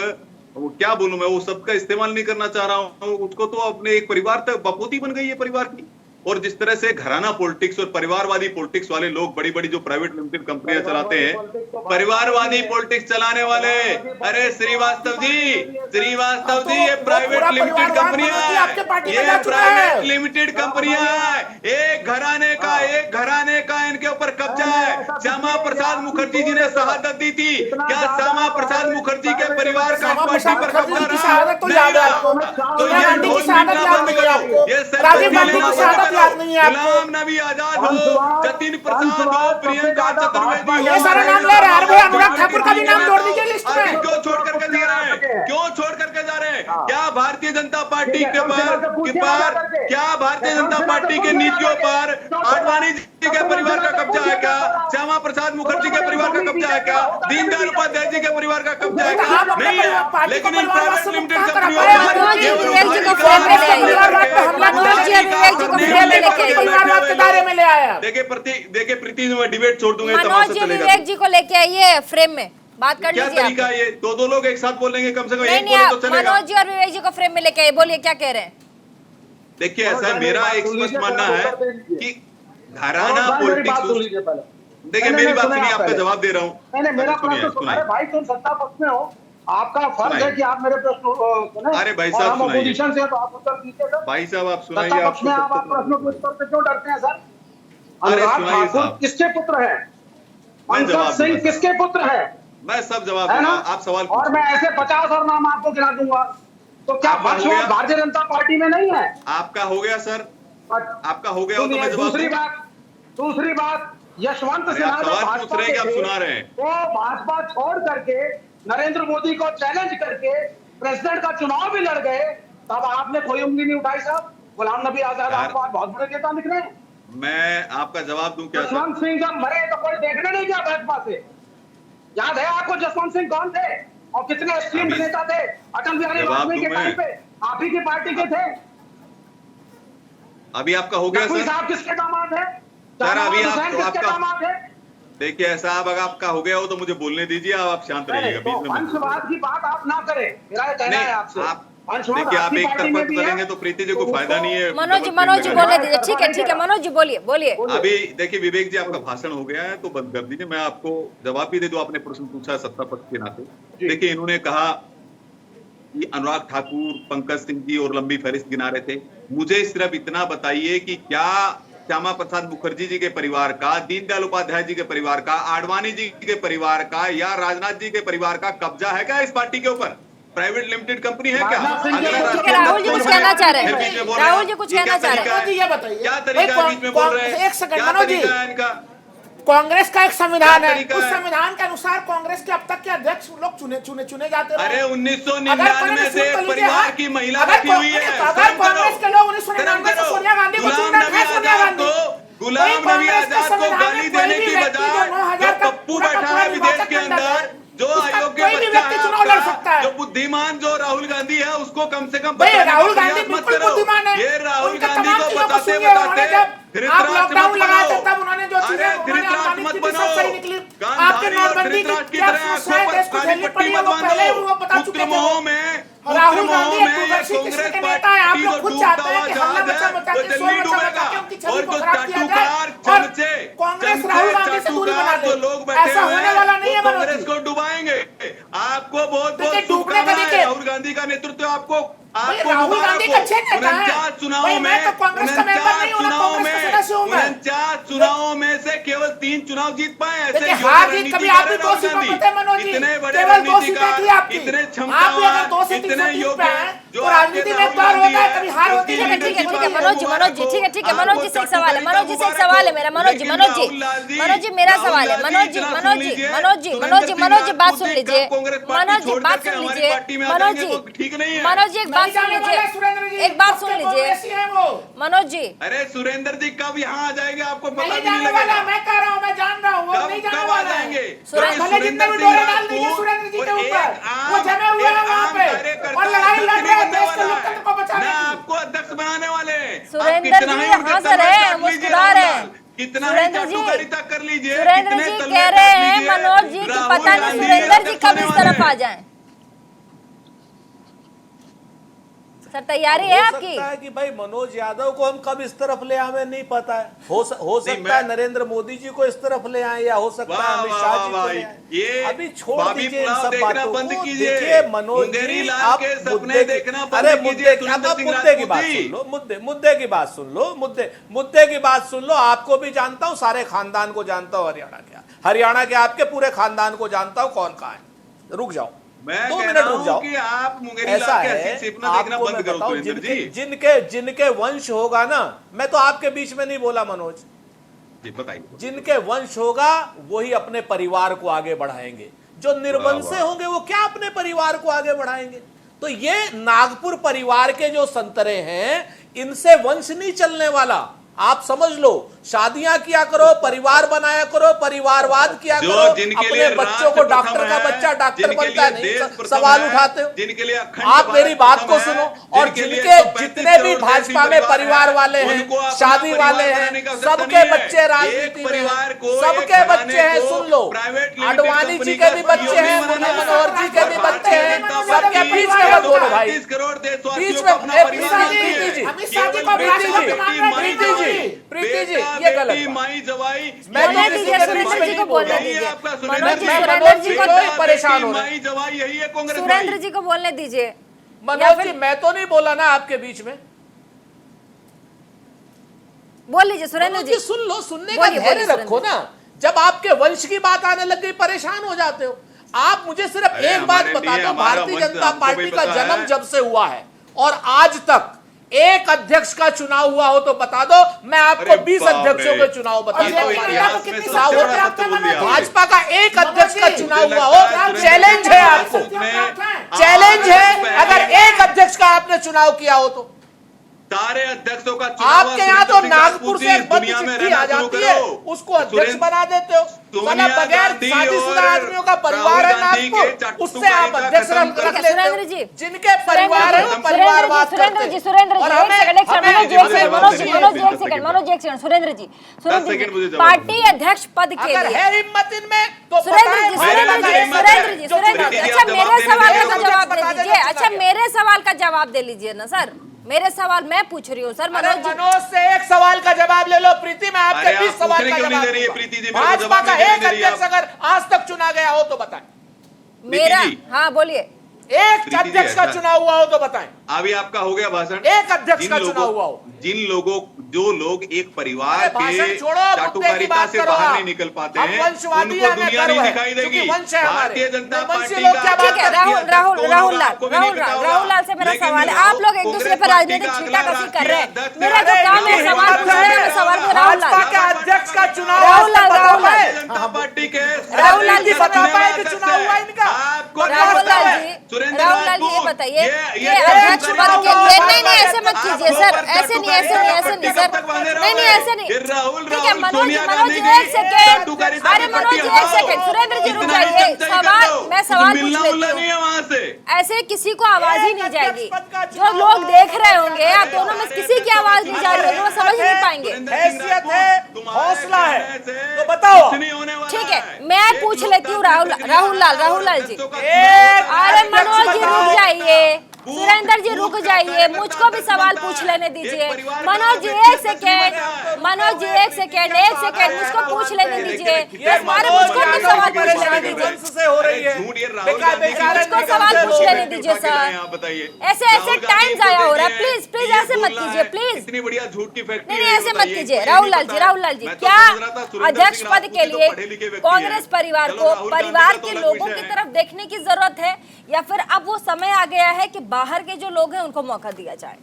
क्या बोलूं मैं, वो शब्द का इस्तेमाल नहीं करना चाह रहा हूं, उसको तो अपने एक परिवार तक बपोती बन गई है परिवार की। और जिस तरह से घराना पॉलिटिक्स और परिवारवादी पॉलिटिक्स वाले लोग बड़ी बड़ी जो प्राइवेट लिमिटेड कंपनियां चलाते हैं, परिवारवादी पॉलिटिक्स चलाने वाले, अरे श्रीवास्तव जी ये प्राइवेट लिमिटेड कंपनियां है, ये प्राइवेट लिमिटेड कंपनियां है। एक घराने का इनके ऊपर कब्जा है। श्यामा प्रसाद मुखर्जी जी ने शहादत दी थी, क्या श्यामा प्रसाद मुखर्जी के परिवार का पार्टी पर कब्जा रहा? तो ये गुलाम नबी आजाद हो, जतिन प्रसाद हो, प्रियंका चतुर्वेदी हो, ये सारे नाम ले रहे हैं। भाई अनुराग ठाकुर का भी नाम जोड़ दीजिए लिस्ट में। क्यों छोड़ करके जा रहे हैं? क्यों छोड़ करके जा रहे हैं? क्या भारतीय जनता पार्टी के क्या भारतीय जनता पार्टी की नीतियों पर आडवाणी जी के परिवार का कब्जा है क्या? श्यामा प्रसाद मुखर्जी के परिवार का कब्जा है क्या? दीनदयाल उपाध्याय जी के परिवार का कब्जा है क्या? नहीं है। लेकिन इन प्राइवेट लिमिटेड कंपनियों देखिए प्रीति मैं डिबेट छोड़ दूंगा, मनोज जी विवेक जी को लेके आइए फ्रेम में, बात कर क्या लीजिए। तरीका है ये? दो लोग एक साथ बोलेंगे, कम से कम एक नहीं, बोले तो चलेगा। मनोज जी और विवेक जी को फ्रेम में लेके आइए, बोलिए क्या कह रहे हैं। देखिए ऐसा मेरा एक स्पष्ट मानना है कि घराना पॉलिटिक्स, देखिए मेरी बात सुनिए, आपका जवाब दे रहा हूँ। मेरा प्रश्न सुनिए भाई, तुम सत्ता पक्ष में हो, आपका फर्ज है कि आप मेरे प्रश्न सुने। अरे भाई साहब हम अपोजिशन से, तो आप उत्तर दीजिए। भाई साहब आप सुनाइए। सत्ता पक्ष में आप प्रश्नों के उत्तर से क्यों डरते हैं सर? अनुराग ठाकुर किसके पुत्र है? पंकज सिंह किसके पुत्र है? मैं सब जवाब दूंगा, आप सवाल और मैं ऐसे 50 और नाम आपको गिना दूंगा। तो क्या पक्षपात भारतीय जनता पार्टी में नहीं है? आपका हो गया सर, आपका हो गया हो तो मैं जवाब। दूसरी बात यशवंत सिन्हा सवाल पूछ रहे हैं कि आप सुना रहे हैं, वो भाजपा छोड़ करके नरेंद्र मोदी को चैलेंज करके प्रेसिडेंट का चुनाव भी लड़ गए, तब आपने कोई उंगली नहीं उठाई साहब। गुलाम नबी आजाद आपको बहुत बड़े नेता दिख रहे हैं। मैं आपका जवाब दूं क्या? जसवंत सिंह जब मरे तो कोई देखने नहीं गया भाजपा से। याद है आपको जसवंत सिंह कौन थे और कितने एक्सट्रीम नेता थे? अटल बिहारी वाजपेयी के टाइम पे आप ही की पार्टी के थे। अभी आपका हो गया सर। साहब किसके दामाद है? सर अभी किसके दामाद है? देखिए ऐसा अगर आपका हो गया हो तो मुझे बोलने दीजिए, आप शांत रहिएगा, बीच में वंशवाद की बात आप ना करें, मेरा कहना है आपसे। देखिए आप एक तरफा करेंगे तो प्रीति जी को फायदा नहीं है। मनोज जी बोलने दीजिए। ठीक है मनोज जी बोलिए। अभी देखिए विवेक जी आपका भाषण हो गया है तो बंद कर दीजिए, मैं आपको जवाब भी दे दूं। आपने प्रश्न पूछा सत्ता पक्ष के नाते। देखिए इन्होंने कहा कि अनुराग ठाकुर, पंकज सिंह जी और लंबी फहरिस्त गिना रहे थे। मुझे सिर्फ इतना बताइए कि क्या श्यामा प्रसाद मुखर्जी जी के परिवार का, दीनदयाल उपाध्याय जी के परिवार का, आडवाणी जी के परिवार का या राजनाथ जी के परिवार का कब्जा है क्या इस पार्टी के ऊपर? प्राइवेट लिमिटेड कंपनी है क्या? राहुल जी कुछ कहना चाह रहे हैं। राहुल जी कुछ कहना चाह रहे हैं। ये बताइए क्या तरीका है बीच में बोल रहे हैं? एक सेकंड मनोज जी, इनका कांग्रेस का एक संविधान है, उस संविधान के अनुसार कांग्रेस के अब तक के अध्यक्ष लोग चुने जाते रहे। अरे 1999 से परिवार की महिला रखी हुई है। अगर कांग्रेस के लोग 1999 से सोनिया गांधी को चुन रहे हैं, सोनिया गांधी गुलाम नबी आजाद को गाली देने की बजाय जो पप्पू बैठा है विदेश के अंदर, जो अयोग्य बच्चा है, जो बुद्धिमान जो राहुल गांधी है, उसको कम से कम राहुल गांधी बिल्कुल बुद्धिमान है। ये राहुल गांधी को बताते आप लॉकडाउन लगाए थे तब उन्होंने जो चीजें मत बनो, आपके नोटबंदी की क्या समस्या है देश को झेलनी पड़ी है वो पहले वो बता चुके थे। राहुल गांधी एक दूरदर्शी किस्म के नेता है। आप लोग खुद चाहते हैं कि हल्ला मचा मचा के शोर मचा मचा के उनकी छवि को खराब किया जाए और कांग्रेस राहुल गांधी से दूरी बना दे। ऐसा होने वाला नहीं है। कांग्रेस को डुबाएंगे। आपको बहुत शुभकामनाएं। राहुल गांधी का नेतृत्व आपको राहुल गांधी का अच्छे नेता है। 49 चुनावों में से केवल 3 चुनाव जीत पाए। ऐसे हार जीत कभी आप भी 2 सीटों पर थे मनोज जी, इतने बड़े केवल 2 सीटें थी आपकी। इतने आप भी अगर 2 से 3 इतने जीत योग्य पाए जो तो राजनीति में बार होता है, कभी हार होती है। ठीक है मनोज जी ठीक है मनोज जी से एक सवाल है, मनोज जी से एक सवाल है मेरा, मनोज जी मेरा सवाल है, मनोज जी बात सुन लीजिए, मनोज जी बात सुन लीजिए, मनोज जी एक बात सुन लीजिए, एक बात सुन लीजिए मनोज जी। अरे सुरेंद्र जी कब यहाँ आ जाएंगे आपको पता नहीं भी नहीं जाने वाला, लगेगा। मैं कह रहा हूँ, मैं जान रहा हूँ, वो नहीं जाने कब आ वाला है। जाएंगे? भले जितने भी डोरे डाल दीजिए सुरेंद्र जी के ऊपर, वो जमे हुए हैं वहाँ पे और लड़ाई लड़ रहे हैं देश के लोकतंत्र को बचाने की। आपको अध्यक्ष बनाने वाले हैं। सुरेंद्र जी हंस रहे हैं, मुस्कुरा रहे हैं। कितना सुरेंद्र जी कर लीजिए, सुरेंद्र जी कह रहे हैं मनोज जी कि पता नहीं सुरेंद्र जी कब इस तरफ आ जाएं। सर तैयारी है आपकी? सकता है कि भाई मनोज यादव को हम कब इस तरफ ले आए नहीं पता है, हो सकता है नरेंद्र मोदी जी को इस तरफ ले आए, या हो सकता है अमित शाह जी को ले आए। ये अभी छोड़ दीजिए इन सब बातों बंद को। कीजिए। देखिए मनोज जी आप मुद्दे देखना अरे मुद्दे की बात सुन लो, मुद्दे की बात सुन लो, मुद्दे की बात सुन लो। आपको भी जानता हूँ, सारे खानदान को जानता हूँ, हरियाणा के आपके पूरे खानदान को जानता हूँ कौन कहाँ है। रुक जाओ, मैं 2 कह मिनट रहा रुक हूं जाओ। कि आप मुंगेरी ऐसा लाल के है, हसीन सपना देखना आपको बंद मैं करो बताऊं, सुरेंद्र जी। जिनके वंश होगा ना, मैं तो आपके बीच में नहीं बोला मनोज जी, बताइए। जिनके वंश होगा वही अपने परिवार को आगे बढ़ाएंगे, जो निर्वंशे होंगे वो क्या अपने परिवार को आगे बढ़ाएंगे। तो ये नागपुर परिवार के जो संतरे हैं, इनसे वंश नहीं चलने वाला। आप समझ लो, शादियां किया करो, परिवार बनाया करो, परिवारवाद किया करो, अपने बच्चों को डॉक्टर का बच्चा डॉक्टर बनता नहीं, सवाल उठाते हो। जिनके लिए आप मेरी बात को सुनो, और जिनके जितने भी भाजपा में परिवार वाले हैं, शादी वाले हैं, सबके बच्चे राजनीति में, सबके बच्चे हैं। सुन लो, आडवाणी जी के भी बच्चे हैं, मुरली मनोहर जी के भी बच्चे हैं, सबके बीच में मत बोलो भाई, बीच में प्रीति जी ये गलत है। मैं सुरेंद्र जी को बोलने दीजिए, मनोज जी सुरेंद्र जी को परेशान हो माई जवाई यही है कांग्रेस। सुरेंद्र जी को बोलने दीजिए। मनोज जी मैं तो नहीं बोला ना आपके बीच में, बोल लीजिए सुरेंद्र जी। सुन लो, सुनने का धैर्य रखो ना। जब आपके वंश की बात आने लग गई परेशान हो जाते हो। आप मुझे सिर्फ एक बात बता दो, भारतीय जनता पार्टी का जन्म जब से हुआ है और आज तक एक अध्यक्ष का चुनाव हुआ हो तो बता दो, मैं आपको 20 अध्यक्षों के चुनाव बता दूं। भाजपा का एक अध्यक्ष का चुनाव हुआ हो, चैलेंज है आपको, चैलेंज है। अगर एक अध्यक्ष का आपने चुनाव किया हो तो सारे अध्यक्षों का आपके यहाँ तो नागपुर से एक बंद चिट्ठी आ जाती है, उसको अध्यक्ष बना देते हो। बगैर शादीशुदा आदमियों का परिवार है नागपुर, उससे आप अध्यक्ष रख लेते हो। जिनके परिवार है वो परिवारवाद करते हैं। सुरेंद्र जी पार्टी अध्यक्ष पद के अगर लिए है हिम्मत इनमें तो सुरेंद्र जी अच्छा मेरे सवाल का जवाब दे दीजिए। अच्छा मेरे सवाल का जवाब दे लीजिए ना सर, मेरे सवाल मैं पूछ रही हूँ सर। मनोज से एक सवाल का जवाब ले लो। प्रीति मैं आपके 20 सवाल का जवाब। भाजपा का एक अध्यक्ष अगर आज तक चुना गया हो तो बताएं। मेरा हाँ बोलिए। एक अध्यक्ष का चुनाव हुआ हो तो बताएं। अभी आपका हो गया भाषण। एक अध्यक्ष का चुनाव हुआ हो। जिन लोगों जो लोग एक परिवार के छोड़ो, चाटुकारिता से बाहर नहीं निकल पाते हैं, उनको दुनिया नहीं दिखाई देगी। भारतीय जनता पार्टी का राहुल लाल से मेरा सवाल है। आप लोग एक दूसरे पर राजनीतिक छींटाकशी कर रहे हैं। मेरा जो काम है सवाल पूछना है, सवाल को राहुल लाल अध्यक्ष का चुनाव राहुल लाल जनता पार्टी के राहुल लाल जी बता पाए कि चुनाव हुआ इनका। राहुल लाल जी ये बताइए ये अध्यक्ष पद के लिए नहीं ऐसे मत कीजिए सर, ऐसे नहीं सर, नहीं ऐसे नहीं। ठीक है मनोज एक सेकेंड, अरे मनोज एक सेकेंड, सुरेंद्र जी रुक जाइए। मैं सवाल पूछ लेती हूँ। ऐसे किसी को आवाज ही नहीं जाएगी। जो लोग देख रहे होंगे आप दोनों में किसी की आवाज नहीं जा रही होगी, वो समझ नहीं पाएंगे। हैसियत है, हौसला है तो बताओ। ठीक है मैं पूछ लेती हूँ राहुल लाल जी। अरे मनोज जी रुक जाइए, सुरेंद्र जी रुक जाइए, मुझको भी सवाल पूछ लेने दीजिए। मनोज जी एक सेकेंड, मुझको पूछ लेने दीजिए। मुझको भी सवाल पूछ लेने दीजिए, मुझको सवाल पूछ लेने दीजिए सर। ऐसे टाइम जाया हो रहा है, प्लीज ऐसे मत कीजिए, प्लीज इतनी बढ़िया झूठ की फैक्ट्री नहीं ऐसे मत कीजिए। राहुल लाल जी क्या अध्यक्ष पद के लिए कांग्रेस परिवार को परिवार के लोगों की तरफ देखने की जरूरत है या फिर अब वो समय आ गया है कि बाहर के जो लोग हैं उनको मौका दिया जाए?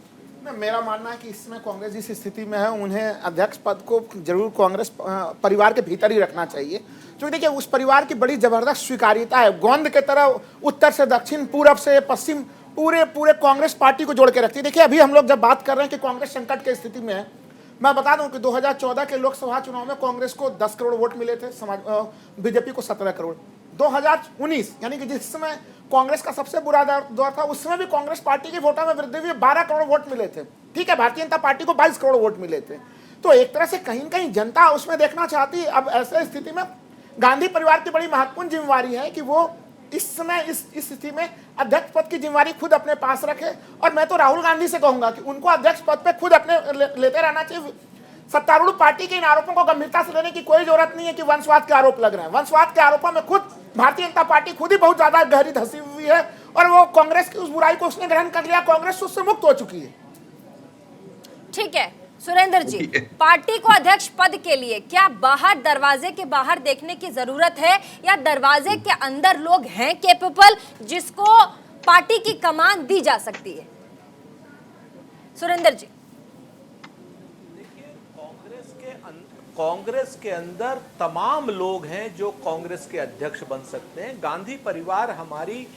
मेरा मानना है कि इसमें कांग्रेस जिस स्थिति में है, उन्हें अध्यक्ष पद को जरूर कांग्रेस परिवार के भीतर ही रखना चाहिए, क्योंकि देखिए उस परिवार की बड़ी जबरदस्त स्वीकार्यता है। गोंद के तरह उत्तर से दक्षिण, पूरब से पश्चिम, पूरे कांग्रेस पार्टी को जोड़ के रखती है। देखिए अभी हम लोग जब बात कर रहे हैं कि कांग्रेस संकट की स्थिति में है, मैं बता दूं कि 2014 के लोकसभा चुनाव में कांग्रेस को 10 करोड़ वोट मिले थे, बीजेपी को 17 करोड़। 2019 यानी कि जिस समय कांग्रेस का सबसे बुरा दौर था, उस समय भी कांग्रेस पार्टी की वोटों में वृद्धि हुई, 12 करोड़ वोट मिले थे। ठीक है, भारतीय जनता पार्टी को 22 करोड़ वोट मिले थे। तो एक तरह से कहीं कहीं जनता उसमें देखना चाहती है। अब ऐसे स्थिति में गांधी परिवार की बड़ी महत्वपूर्ण जिम्मेवारी है कि वो इस समय इस स्थिति में अध्यक्ष पद की जिम्मेवारी खुद अपने पास रखे। और मैं तो राहुल गांधी से कहूंगा कि उनको अध्यक्ष पद पे खुद अपने लेते रहना चाहिए। सत्तारूढ़ पार्टी के इन आरोपों को गंभीरता से लेने की कोई जरूरत नहीं है कि वंशवाद के आरोप लग रहे हैं। वंशवाद के आरोपों में खुद भारतीय जनता पार्टी खुद ही बहुत ज्यादा गहरी धंसी हुई है और वो कांग्रेस की उस बुराई को उसने ग्रहण कर लिया, कांग्रेस उससे मुक्त हो चुकी है। ठीक है सुरेंद्र जी, पार्टी को अध्यक्ष पद के लिए क्या बाहर दरवाजे के बाहर देखने की जरूरत है या दरवाजे के अंदर लोग हैं कैपेबल जिसको पार्टी की कमान दी जा सकती है? सुरेंद्र जी, कांग्रेस के अंदर तमाम लोग हैं जो कांग्रेस के अध्यक्ष बन सकते हैं। गांधी परिवार हमारी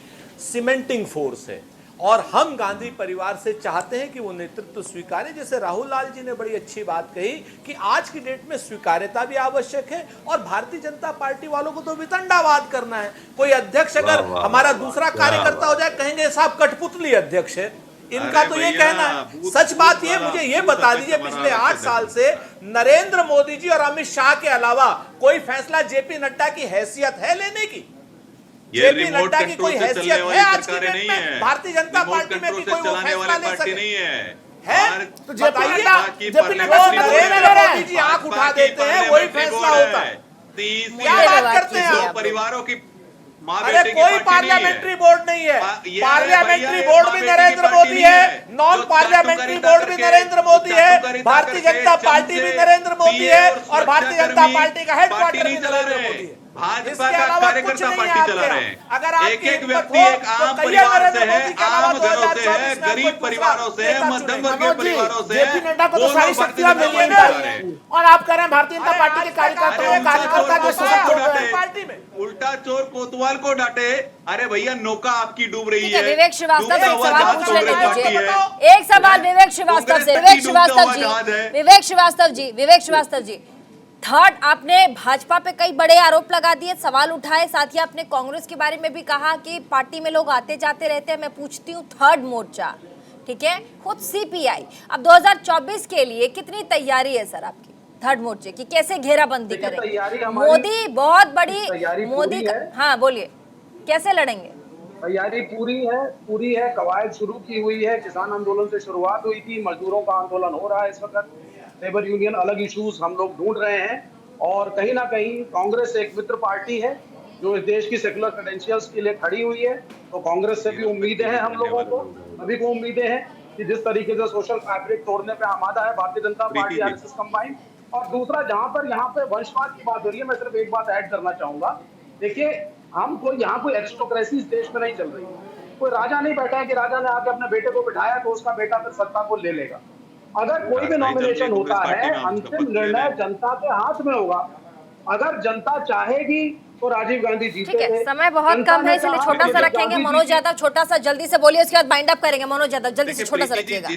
सीमेंटिंग फोर्स है और हम गांधी परिवार से चाहते हैं कि वो नेतृत्व स्वीकारे। जैसे राहुल लाल जी ने बड़ी अच्छी बात कही कि आज की डेट में स्वीकार्यता भी आवश्यक है और भारतीय जनता पार्टी वालों को तो वितंडावाद करना है। कोई अध्यक्ष अगर हमारा दूसरा कार्यकर्ता हो जाए कहेंगे साहब कठपुतली अध्यक्ष है। इनका तो ये कहना है। सच बात ये, मुझे ये बता दीजिए पिछले 8 साल से नरेंद्र मोदी जी और अमित शाह के अलावा कोई फैसला जेपी नड्डा की हैसियत है लेने की? जेपी नड्डा की कोई हैसियत है आज की डेट में? भारतीय जनता पार्टी में भी कोई वो फैसला ले सके है? तो नरेंद्र मोदी जी आंख उठा देते हैं, वही फैसला होता है। क्या बात करते हैं आप? परिवारों की अरे कोई पार्लियामेंट्री बोर्ड नहीं है। पार्लियामेंट्री बोर्ड भी नरेंद्र मोदी है, नॉन पार्लियामेंट्री बोर्ड भी नरेंद्र मोदी है, भारतीय जनता पार्टी भी नरेंद्र मोदी है और भारतीय जनता पार्टी का हेडक्वार्टर भी नरेंद्र मोदी है। भाजपा का कार्यकर्ता पार्टी चला रहे हैं। अगर एक एक व्यक्ति एक आम परिवार से है, आम घरों से है, गरीब परिवारों से है, मध्यम वर्गीय परिवारों से है। जेपी नड्डा को तो सारी शक्तियां मिली हैं और आप कह रहे हैं भारतीय जनता पार्टी के कार्यकर्ता जो पार्टी में उल्टा चोर कोतवाल को डांटे। अरे भैया नौका आपकी डूब रही है। विवेक श्रीवास्तव से एक सवाल पूछ लेने दीजिए। एक सवाल विवेक श्रीवास्तव से। विवेक श्रीवास्तव जी, थर्ड, आपने भाजपा पे कई बड़े आरोप लगा दिए, सवाल उठाए, साथ ही आपने कांग्रेस के बारे में भी कहा कि पार्टी में लोग आते जाते रहते हैं। मैं पूछती हूँ थर्ड मोर्चा, ठीक है, खुद सीपीआई, अब 2024 के लिए कितनी तैयारी है सर आपकी थर्ड मोर्चे की? कैसे घेराबंदी करेंगे? मोदी बहुत बड़ी मोदी, हाँ बोलिए, कैसे लड़ेंगे? तैयारी पूरी है। कवायद शुरू की हुई है। किसान आंदोलन से शुरुआत हुई थी, मजदूरों का आंदोलन हो रहा है इस वक्त, लेबर यूनियन, अलग इश्यूज हम लोग ढूंढ रहे हैं। और कहीं ना कहीं कांग्रेस एक मित्र पार्टी है जो इस देश की सेकुलर क्रेडेंशियल्स के लिए खड़ी हुई है। तो कांग्रेस से भी उम्मीदें हैं, हम लोगों को सभी को उम्मीदें हैं कि जिस तरीके से सोशल फैब्रिक तोड़ने पे आमादा है Bharatiya Janata party RSS combined. और दूसरा, जहां पर यहाँ पे वंशवाद की बात हो रही है, मैं सिर्फ एक बात ऐड करना चाहूंगा। देखिए, हम यहाँ कोई एरिस्टोक्रेसी इस देश में नहीं चल रही है। कोई राजा नहीं बैठा है कि राजा ने आके अपने बेटे को बिठाया तो उसका बेटा फिर सत्ता को ले लेगा। अगर कोई भी नॉमिनेशन होता है, अंतिम निर्णय जनता के हाथ में होगा। अगर जनता चाहेगी तो राजीव गांधी जीतेंगे। ठीक है, समय बहुत कम है इसलिए छोटा सा रखेंगे। मनोज यादव छोटा सा जल्दी से बोलिए, उसके बाद बाइंड अप करेंगे। मनोज यादव जल्दी से छोटा सा रखिएगा।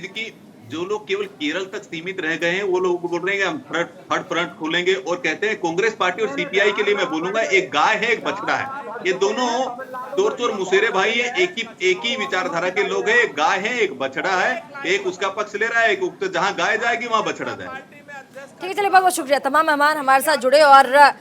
जो लोग केवल केरल तक सीमित रह गए हैं वो लोग बोल रहे हैं हम थर्ड फ्रंट खोलेंगे और कहते हैं कांग्रेस पार्टी और सीपीआई के लिए मैं बोलूंगा एक गाय है एक बछड़ा है। ये दोनों चोर चोर मुसेरे भाई है, एक ही विचारधारा के लोग हैं। एक गाय है एक बछड़ा है, एक उसका पक्ष ले रहा है, एक जहां गाय जाएगी वहां बछड़ा जाएगा। ठीक है, चलिए बहुत बहुत शुक्रिया तमाम मेहमान हमारे साथ जुड़े। और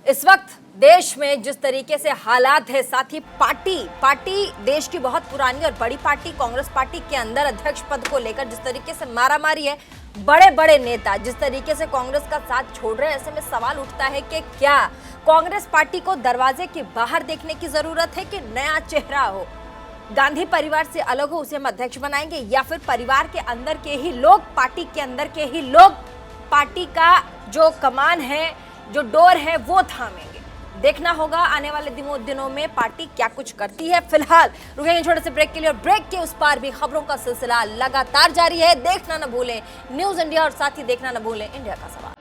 इस वक्त देश में जिस तरीके से हालात है, साथ ही पार्टी देश की बहुत पुरानी और बड़ी पार्टी कांग्रेस पार्टी के अंदर अध्यक्ष पद को लेकर जिस तरीके से मारामारी है, बड़े नेता जिस तरीके से कांग्रेस का साथ छोड़ रहे हैं, ऐसे में सवाल उठता है कि क्या कांग्रेस पार्टी को दरवाजे के बाहर देखने की जरूरत है कि नया चेहरा हो, गांधी परिवार से अलग हो, उसे हम अध्यक्ष बनाएंगे, या फिर परिवार के अंदर के ही लोग, पार्टी के अंदर के ही लोग पार्टी का जो कमान है, जो डोर है वो थामेंगे? देखना होगा आने वाले दिनों में पार्टी क्या कुछ करती है। फिलहाल रुकेंगे छोटे से ब्रेक के लिए, और ब्रेक के उस पार भी खबरों का सिलसिला लगातार जारी है। देखना न भूलें न्यूज़ इंडिया, और साथ ही देखना न भूलें इंडिया का सवाल।